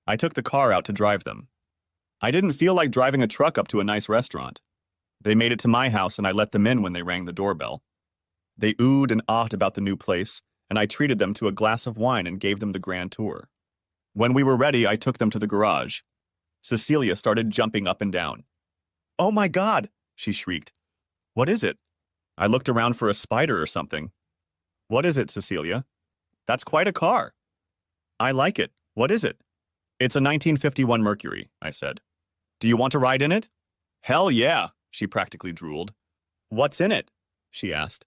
I took the car out to drive them. I didn't feel like driving a truck up to a nice restaurant. They made it to my house and I let them in when they rang the doorbell. They oohed and ahed about the new place, and I treated them to a glass of wine and gave them the grand tour. When we were ready, I took them to the garage. Cecilia started jumping up and down. Oh my God, she shrieked. What is it? I looked around for a spider or something. What is it, Cecilia? That's quite a car. I like it. What is it? It's a 1951 Mercury, I said. Do you want to ride in it? Hell yeah, she practically drooled. What's in it? She asked.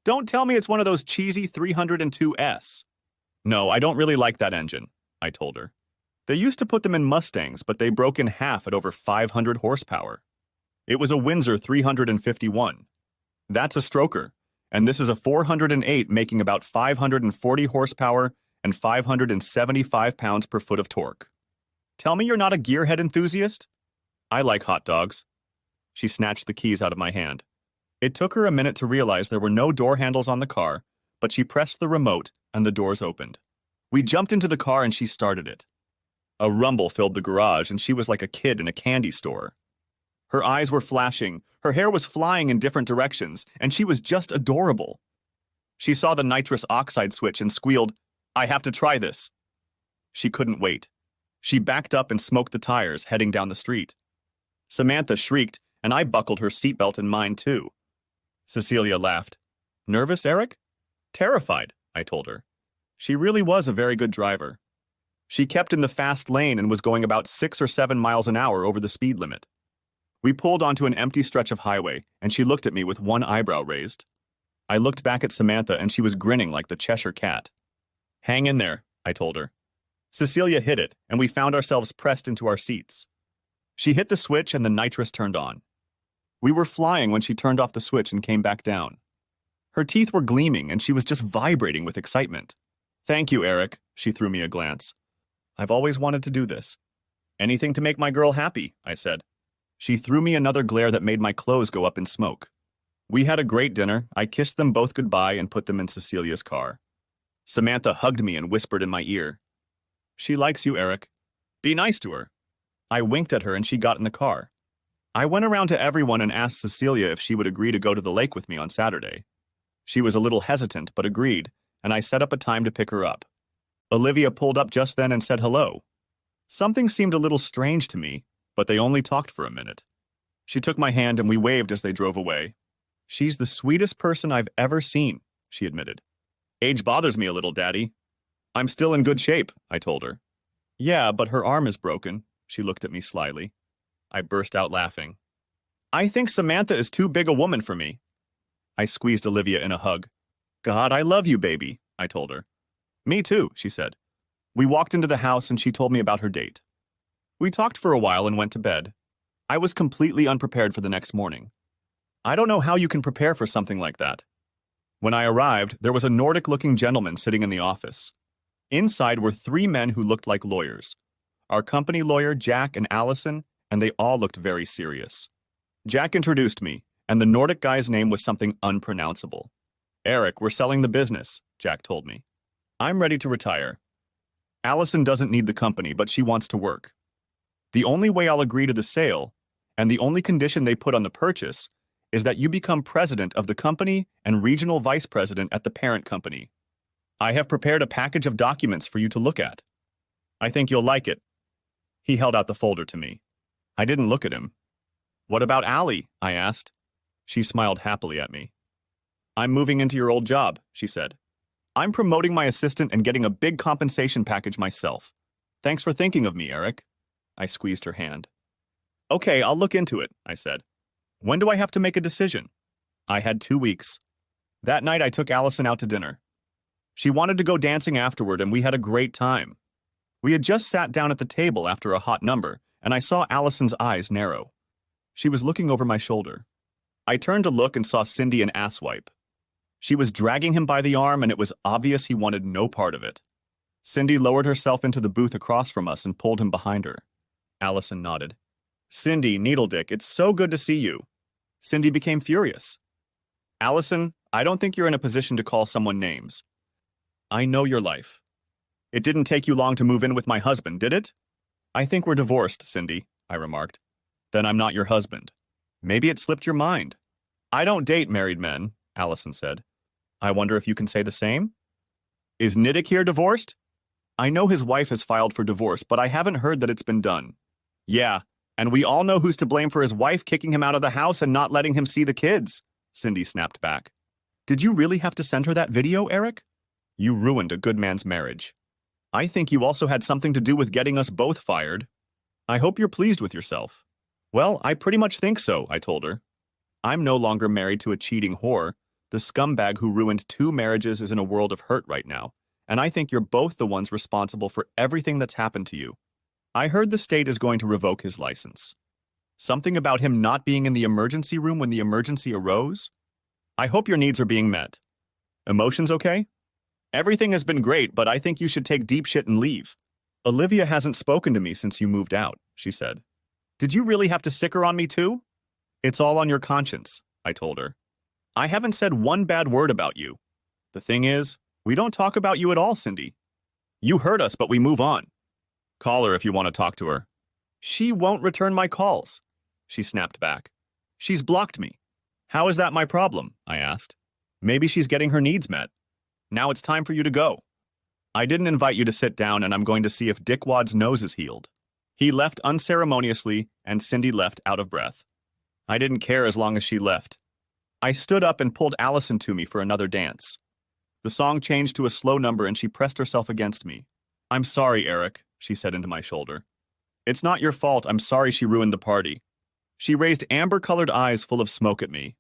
Don't tell me it's one of those cheesy 302S. No, I don't really like that engine, I told her. They used to put them in Mustangs, but they broke in half at over 500 horsepower. It was a Windsor 351. That's a stroker, and this is a 408 making about 540 horsepower and 575 pounds per foot of torque. Tell me you're not a gearhead enthusiast? I like hot dogs. She snatched the keys out of my hand. It took her a minute to realize there were no door handles on the car, but she pressed the remote and the doors opened. We jumped into the car and she started it. A rumble filled the garage and she was like a kid in a candy store. Her eyes were flashing, her hair was flying in different directions, and she was just adorable. She saw the nitrous oxide switch and squealed, I have to try this. She couldn't wait. She backed up and smoked the tires, heading down the street. Samantha shrieked, and I buckled her seatbelt and mine too. Cecilia laughed. Nervous, Eric? Terrified, I told her. She really was a very good driver. She kept in the fast lane and was going about 6 or 7 miles an hour over the speed limit. We pulled onto an empty stretch of highway, and she looked at me with one eyebrow raised. I looked back at Samantha, and she was grinning like the Cheshire Cat. Hang in there, I told her. Cecilia hit it, and we found ourselves pressed into our seats. She hit the switch, and the nitrous turned on. We were flying when she turned off the switch and came back down. Her teeth were gleaming, and she was just vibrating with excitement. Thank you, Eric, she threw me a glance. I've always wanted to do this. Anything to make my girl happy, I said. She threw me another glare that made my clothes go up in smoke. We had a great dinner. I kissed them both goodbye and put them in Cecilia's car. Samantha hugged me and whispered in my ear. She likes you, Eric. Be nice to her. I winked at her and she got in the car. I went around to everyone and asked Cecilia if she would agree to go to the lake with me on Saturday. She was a little hesitant, but agreed, and I set up a time to pick her up. Olivia pulled up just then and said hello. Something seemed a little strange to me, but they only talked for a minute. She took my hand and we waved as they drove away. She's the sweetest person I've ever seen, she admitted. Age bothers me a little, Daddy. I'm still in good shape, I told her. Yeah, but her arm is broken, she looked at me slyly. I burst out laughing. I think Samantha is too big a woman for me. I squeezed Olivia in a hug. God, I love you, baby, I told her. Me too, she said. We walked into the house and she told me about her date. We talked for a while and went to bed. I was completely unprepared for the next morning. I don't know how you can prepare for something like that. When I arrived, there was a Nordic-looking gentleman sitting in the office. Inside were 3 men who looked like lawyers. Our company lawyer, Jack, and Allison, and they all looked very serious. Jack introduced me, and the Nordic guy's name was something unpronounceable. Eric, we're selling the business, Jack told me. I'm ready to retire. Allison doesn't need the company, but she wants to work. The only way I'll agree to the sale, and the only condition they put on the purchase, is that you become president of the company and regional vice president at the parent company. I have prepared a package of documents for you to look at. I think you'll like it. He held out the folder to me. I didn't look at him. What about Allie? I asked. She smiled happily at me. I'm moving into your old job, she said. I'm promoting my assistant and getting a big compensation package myself. Thanks for thinking of me, Eric. I squeezed her hand. Okay, I'll look into it, I said. When do I have to make a decision? I had 2 weeks. That night I took Allison out to dinner. She wanted to go dancing afterward and we had a great time. We had just sat down at the table after a hot number, and I saw Allison's eyes narrow. She was looking over my shoulder. I turned to look and saw Cindy an asswipe. She was dragging him by the arm and it was obvious he wanted no part of it. Cindy lowered herself into the booth across from us and pulled him behind her. Allison nodded. Cindy, Needledick, it's so good to see you. Cindy became furious. Allison, I don't think you're in a position to call someone names. I know your life. It didn't take you long to move in with my husband, did it? I think we're divorced, Cindy, I remarked. Then I'm not your husband. Maybe it slipped your mind. I don't date married men, Allison said. I wonder if you can say the same? Is Niddick here divorced? I know his wife has filed for divorce, but I haven't heard that it's been done. Yeah, and we all know who's to blame for his wife kicking him out of the house and not letting him see the kids, Cindy snapped back. Did you really have to send her that video, Eric? You ruined a good man's marriage. I think you also had something to do with getting us both fired. I hope you're pleased with yourself. Well, I pretty much think so, I told her. I'm no longer married to a cheating whore. The scumbag who ruined 2 marriages is in a world of hurt right now, and I think you're both the ones responsible for everything that's happened to you. I heard the state is going to revoke his license. Something about him not being in the emergency room when the emergency arose? I hope your needs are being met. Emotions okay? Everything has been great, but I think you should take deep shit and leave. Olivia hasn't spoken to me since you moved out, she said. Did you really have to sick her on me too? It's all on your conscience, I told her. I haven't said one bad word about you. The thing is, we don't talk about you at all, Cindy. You hurt us, but we move on. Call her if you want to talk to her. She won't return my calls, she snapped back. She's blocked me. How is that my problem? I asked. Maybe she's getting her needs met. Now it's time for you to go. I didn't invite you to sit down, and I'm going to see if Dickwad's nose is healed. He left unceremoniously, and Cindy left out of breath. I didn't care as long as she left. I stood up and pulled Allison to me for another dance. The song changed to a slow number, and she pressed herself against me. I'm sorry, Eric, she said into my shoulder. It's not your fault. I'm sorry she ruined the party. She raised amber-colored eyes full of smoke at me.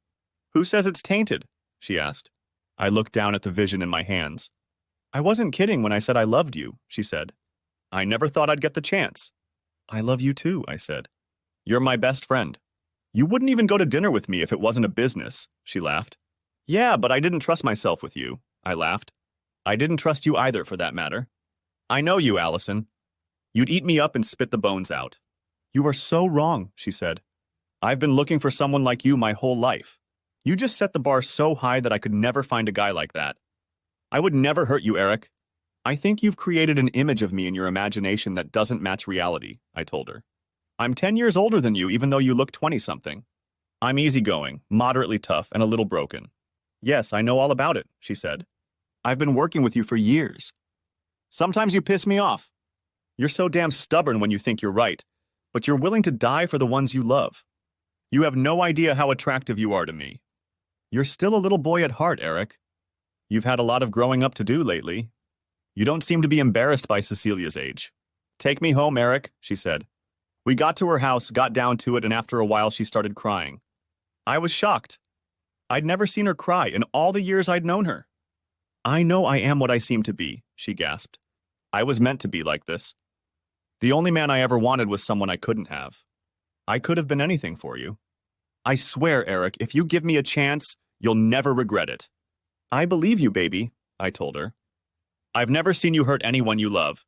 Who says it's tainted? She asked. I looked down at the vision in my hands. I wasn't kidding when I said I loved you, she said. I never thought I'd get the chance. I love you too, I said. You're my best friend. You wouldn't even go to dinner with me if it wasn't a business, she laughed. Yeah, but I didn't trust myself with you, I laughed. I didn't trust you either, for that matter. I know you, Allison. You'd eat me up and spit the bones out. You are so wrong, she said. I've been looking for someone like you my whole life. You just set the bar so high that I could never find a guy like that. I would never hurt you, Eric. I think you've created an image of me in your imagination that doesn't match reality, I told her. I'm 10 years older than you, even though you look 20-something. I'm easygoing, moderately tough, and a little broken. Yes, I know all about it, she said. I've been working with you for years. Sometimes you piss me off. You're so damn stubborn when you think you're right, but you're willing to die for the ones you love. You have no idea how attractive you are to me. You're still a little boy at heart, Eric. You've had a lot of growing up to do lately. You don't seem to be embarrassed by Cecilia's age. Take me home, Eric, she said. We got to her house, got down to it, and after a while she started crying. I was shocked. I'd never seen her cry in all the years I'd known her. I know I am what I seem to be, she gasped. I was meant to be like this. The only man I ever wanted was someone I couldn't have. I could have been anything for you. I swear, Eric, if you give me a chance, you'll never regret it. I believe you, baby, I told her. I've never seen you hurt anyone you love.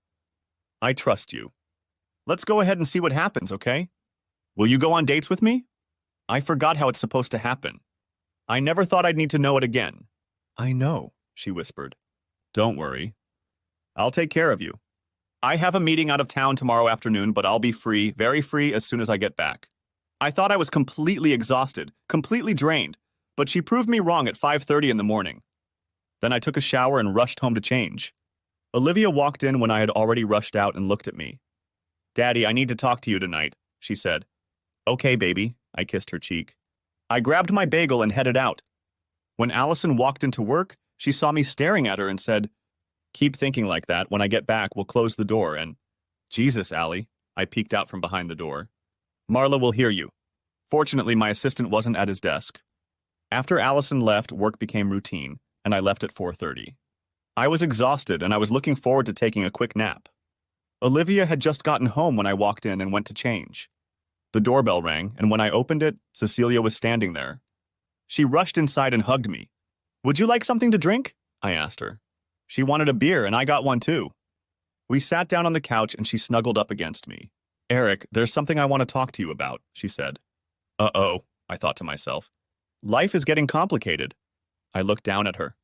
I trust you. Let's go ahead and see what happens, okay? Will you go on dates with me? I forgot how it's supposed to happen. I never thought I'd need to know it again. I know, she whispered. Don't worry. I'll take care of you. I have a meeting out of town tomorrow afternoon, but I'll be free, very free, as soon as I get back. I thought I was completely exhausted, completely drained, but she proved me wrong at 5:30 in the morning. Then I took a shower and rushed home to change. Olivia walked in when I had already rushed out and looked at me. Daddy, I need to talk to you tonight, she said. Okay, baby, I kissed her cheek. I grabbed my bagel and headed out. When Allison walked into work, she saw me staring at her and said, Keep thinking like that. When I get back, we'll close the door and... Jesus, Allie, I peeked out from behind the door. Marla will hear you. Fortunately, my assistant wasn't at his desk. After Allison left, work became routine, and I left at 4:30. I was exhausted, and I was looking forward to taking a quick nap. Olivia had just gotten home when I walked in and went to change. The doorbell rang, and when I opened it, Cecilia was standing there. She rushed inside and hugged me. Would you like something to drink? I asked her. She wanted a beer, and I got one too. We sat down on the couch, and she snuggled up against me. Eric, there's something I want to talk to you about, she said. Uh-oh, I thought to myself. Life is getting complicated. I looked down at her.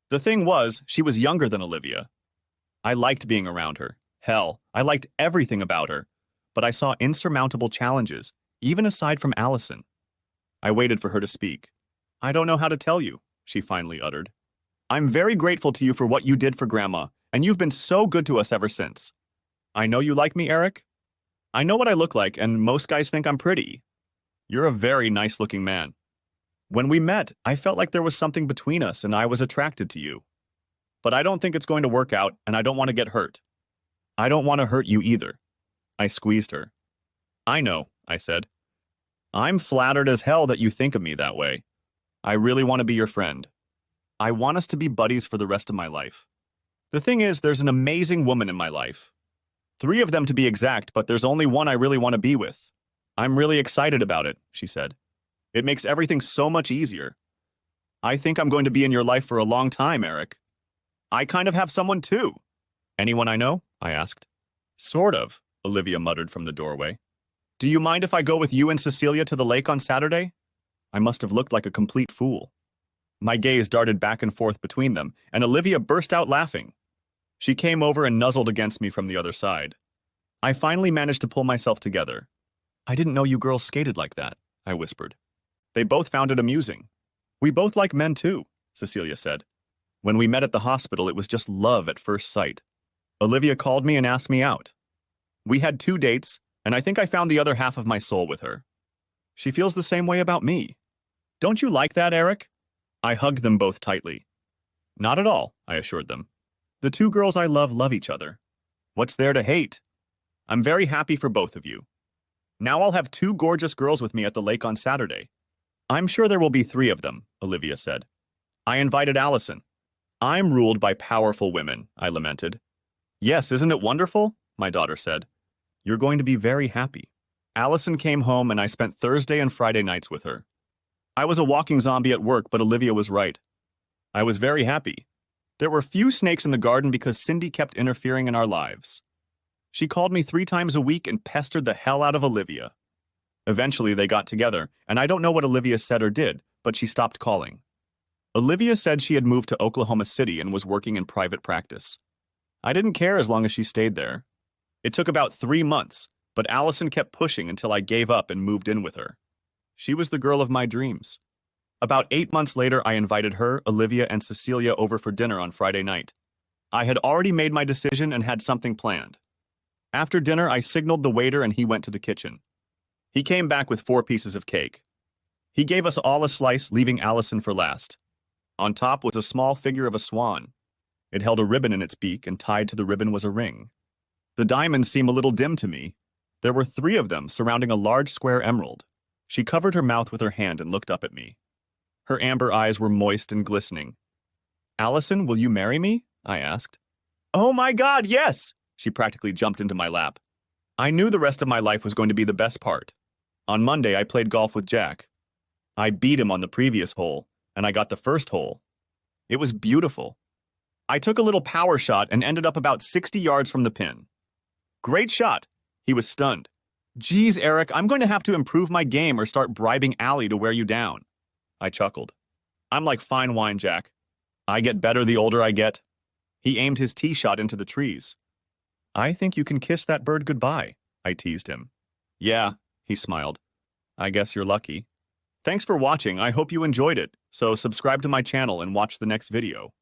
The thing was, she was younger than Olivia. I liked being around her. Hell, I liked everything about her. But I saw insurmountable challenges, even aside from Allison. I waited for her to speak. I don't know how to tell you, she finally uttered. I'm very grateful to you for what you did for Grandma, and you've been so good to us ever since. I know you like me, Eric. I know what I look like, and most guys think I'm pretty. You're a very nice-looking man. When we met, I felt like there was something between us and I was attracted to you. But I don't think it's going to work out and I don't want to get hurt. I don't want to hurt you either. I squeezed her. I know, I said. I'm flattered as hell that you think of me that way. I really want to be your friend. I want us to be buddies for the rest of my life. The thing is, there's an amazing woman in my life. 3 of them to be exact, but there's only one I really want to be with. I'm really excited about it, she said. It makes everything so much easier. I think I'm going to be in your life for a long time, Eric. I kind of have someone too. Anyone I know? I asked. Sort of, Olivia muttered from the doorway. Do you mind if I go with you and Cecilia to the lake on Saturday? I must have looked like a complete fool. My gaze darted back and forth between them, and Olivia burst out laughing. She came over and nuzzled against me from the other side. I finally managed to pull myself together. I didn't know you girls skated like that, I whispered. They both found it amusing. We both like men too, Cecilia said. When we met at the hospital, it was just love at first sight. Olivia called me and asked me out. We had 2 dates, and I think I found the other half of my soul with her. She feels the same way about me. Don't you like that, Eric? I hugged them both tightly. Not at all, I assured them. The 2 girls I love each other. What's there to hate? I'm very happy for both of you. Now I'll have 2 gorgeous girls with me at the lake on Saturday. I'm sure there will be 3 of them, Olivia said. I invited Allison. I'm ruled by powerful women, I lamented. Yes, isn't it wonderful? My daughter said. You're going to be very happy. Allison came home and I spent Thursday and Friday nights with her. I was a walking zombie at work, but Olivia was right. I was very happy. There were few snakes in the garden because Cindy kept interfering in our lives. She called me 3 times a week and pestered the hell out of Olivia. Eventually, they got together, and I don't know what Olivia said or did, but she stopped calling. Olivia said she had moved to Oklahoma City and was working in private practice. I didn't care as long as she stayed there. It took about 3 months, but Allison kept pushing until I gave up and moved in with her. She was the girl of my dreams. About 8 months later, I invited her, Olivia, and Cecilia over for dinner on Friday night. I had already made my decision and had something planned. After dinner, I signaled the waiter and he went to the kitchen. He came back with 4 pieces of cake. He gave us all a slice, leaving Allison for last. On top was a small figure of a swan. It held a ribbon in its beak, and tied to the ribbon was a ring. The diamonds seemed a little dim to me. There were 3 of them surrounding a large square emerald. She covered her mouth with her hand and looked up at me. Her amber eyes were moist and glistening. Allison, will you marry me? I asked. Oh my God, yes! She practically jumped into my lap. I knew the rest of my life was going to be the best part. On Monday, I played golf with Jack. I beat him on the previous hole, and I got the first hole. It was beautiful. I took a little power shot and ended up about 60 yards from the pin. Great shot. He was stunned. Geez, Eric, I'm going to have to improve my game or start bribing Allie to wear you down. I chuckled. I'm like fine wine, Jack. I get better the older I get. He aimed his tee shot into the trees. I think you can kiss that bird goodbye, I teased him. Yeah, he smiled. I guess you're lucky. Thanks for watching. I hope you enjoyed it. So subscribe to my channel and watch the next video.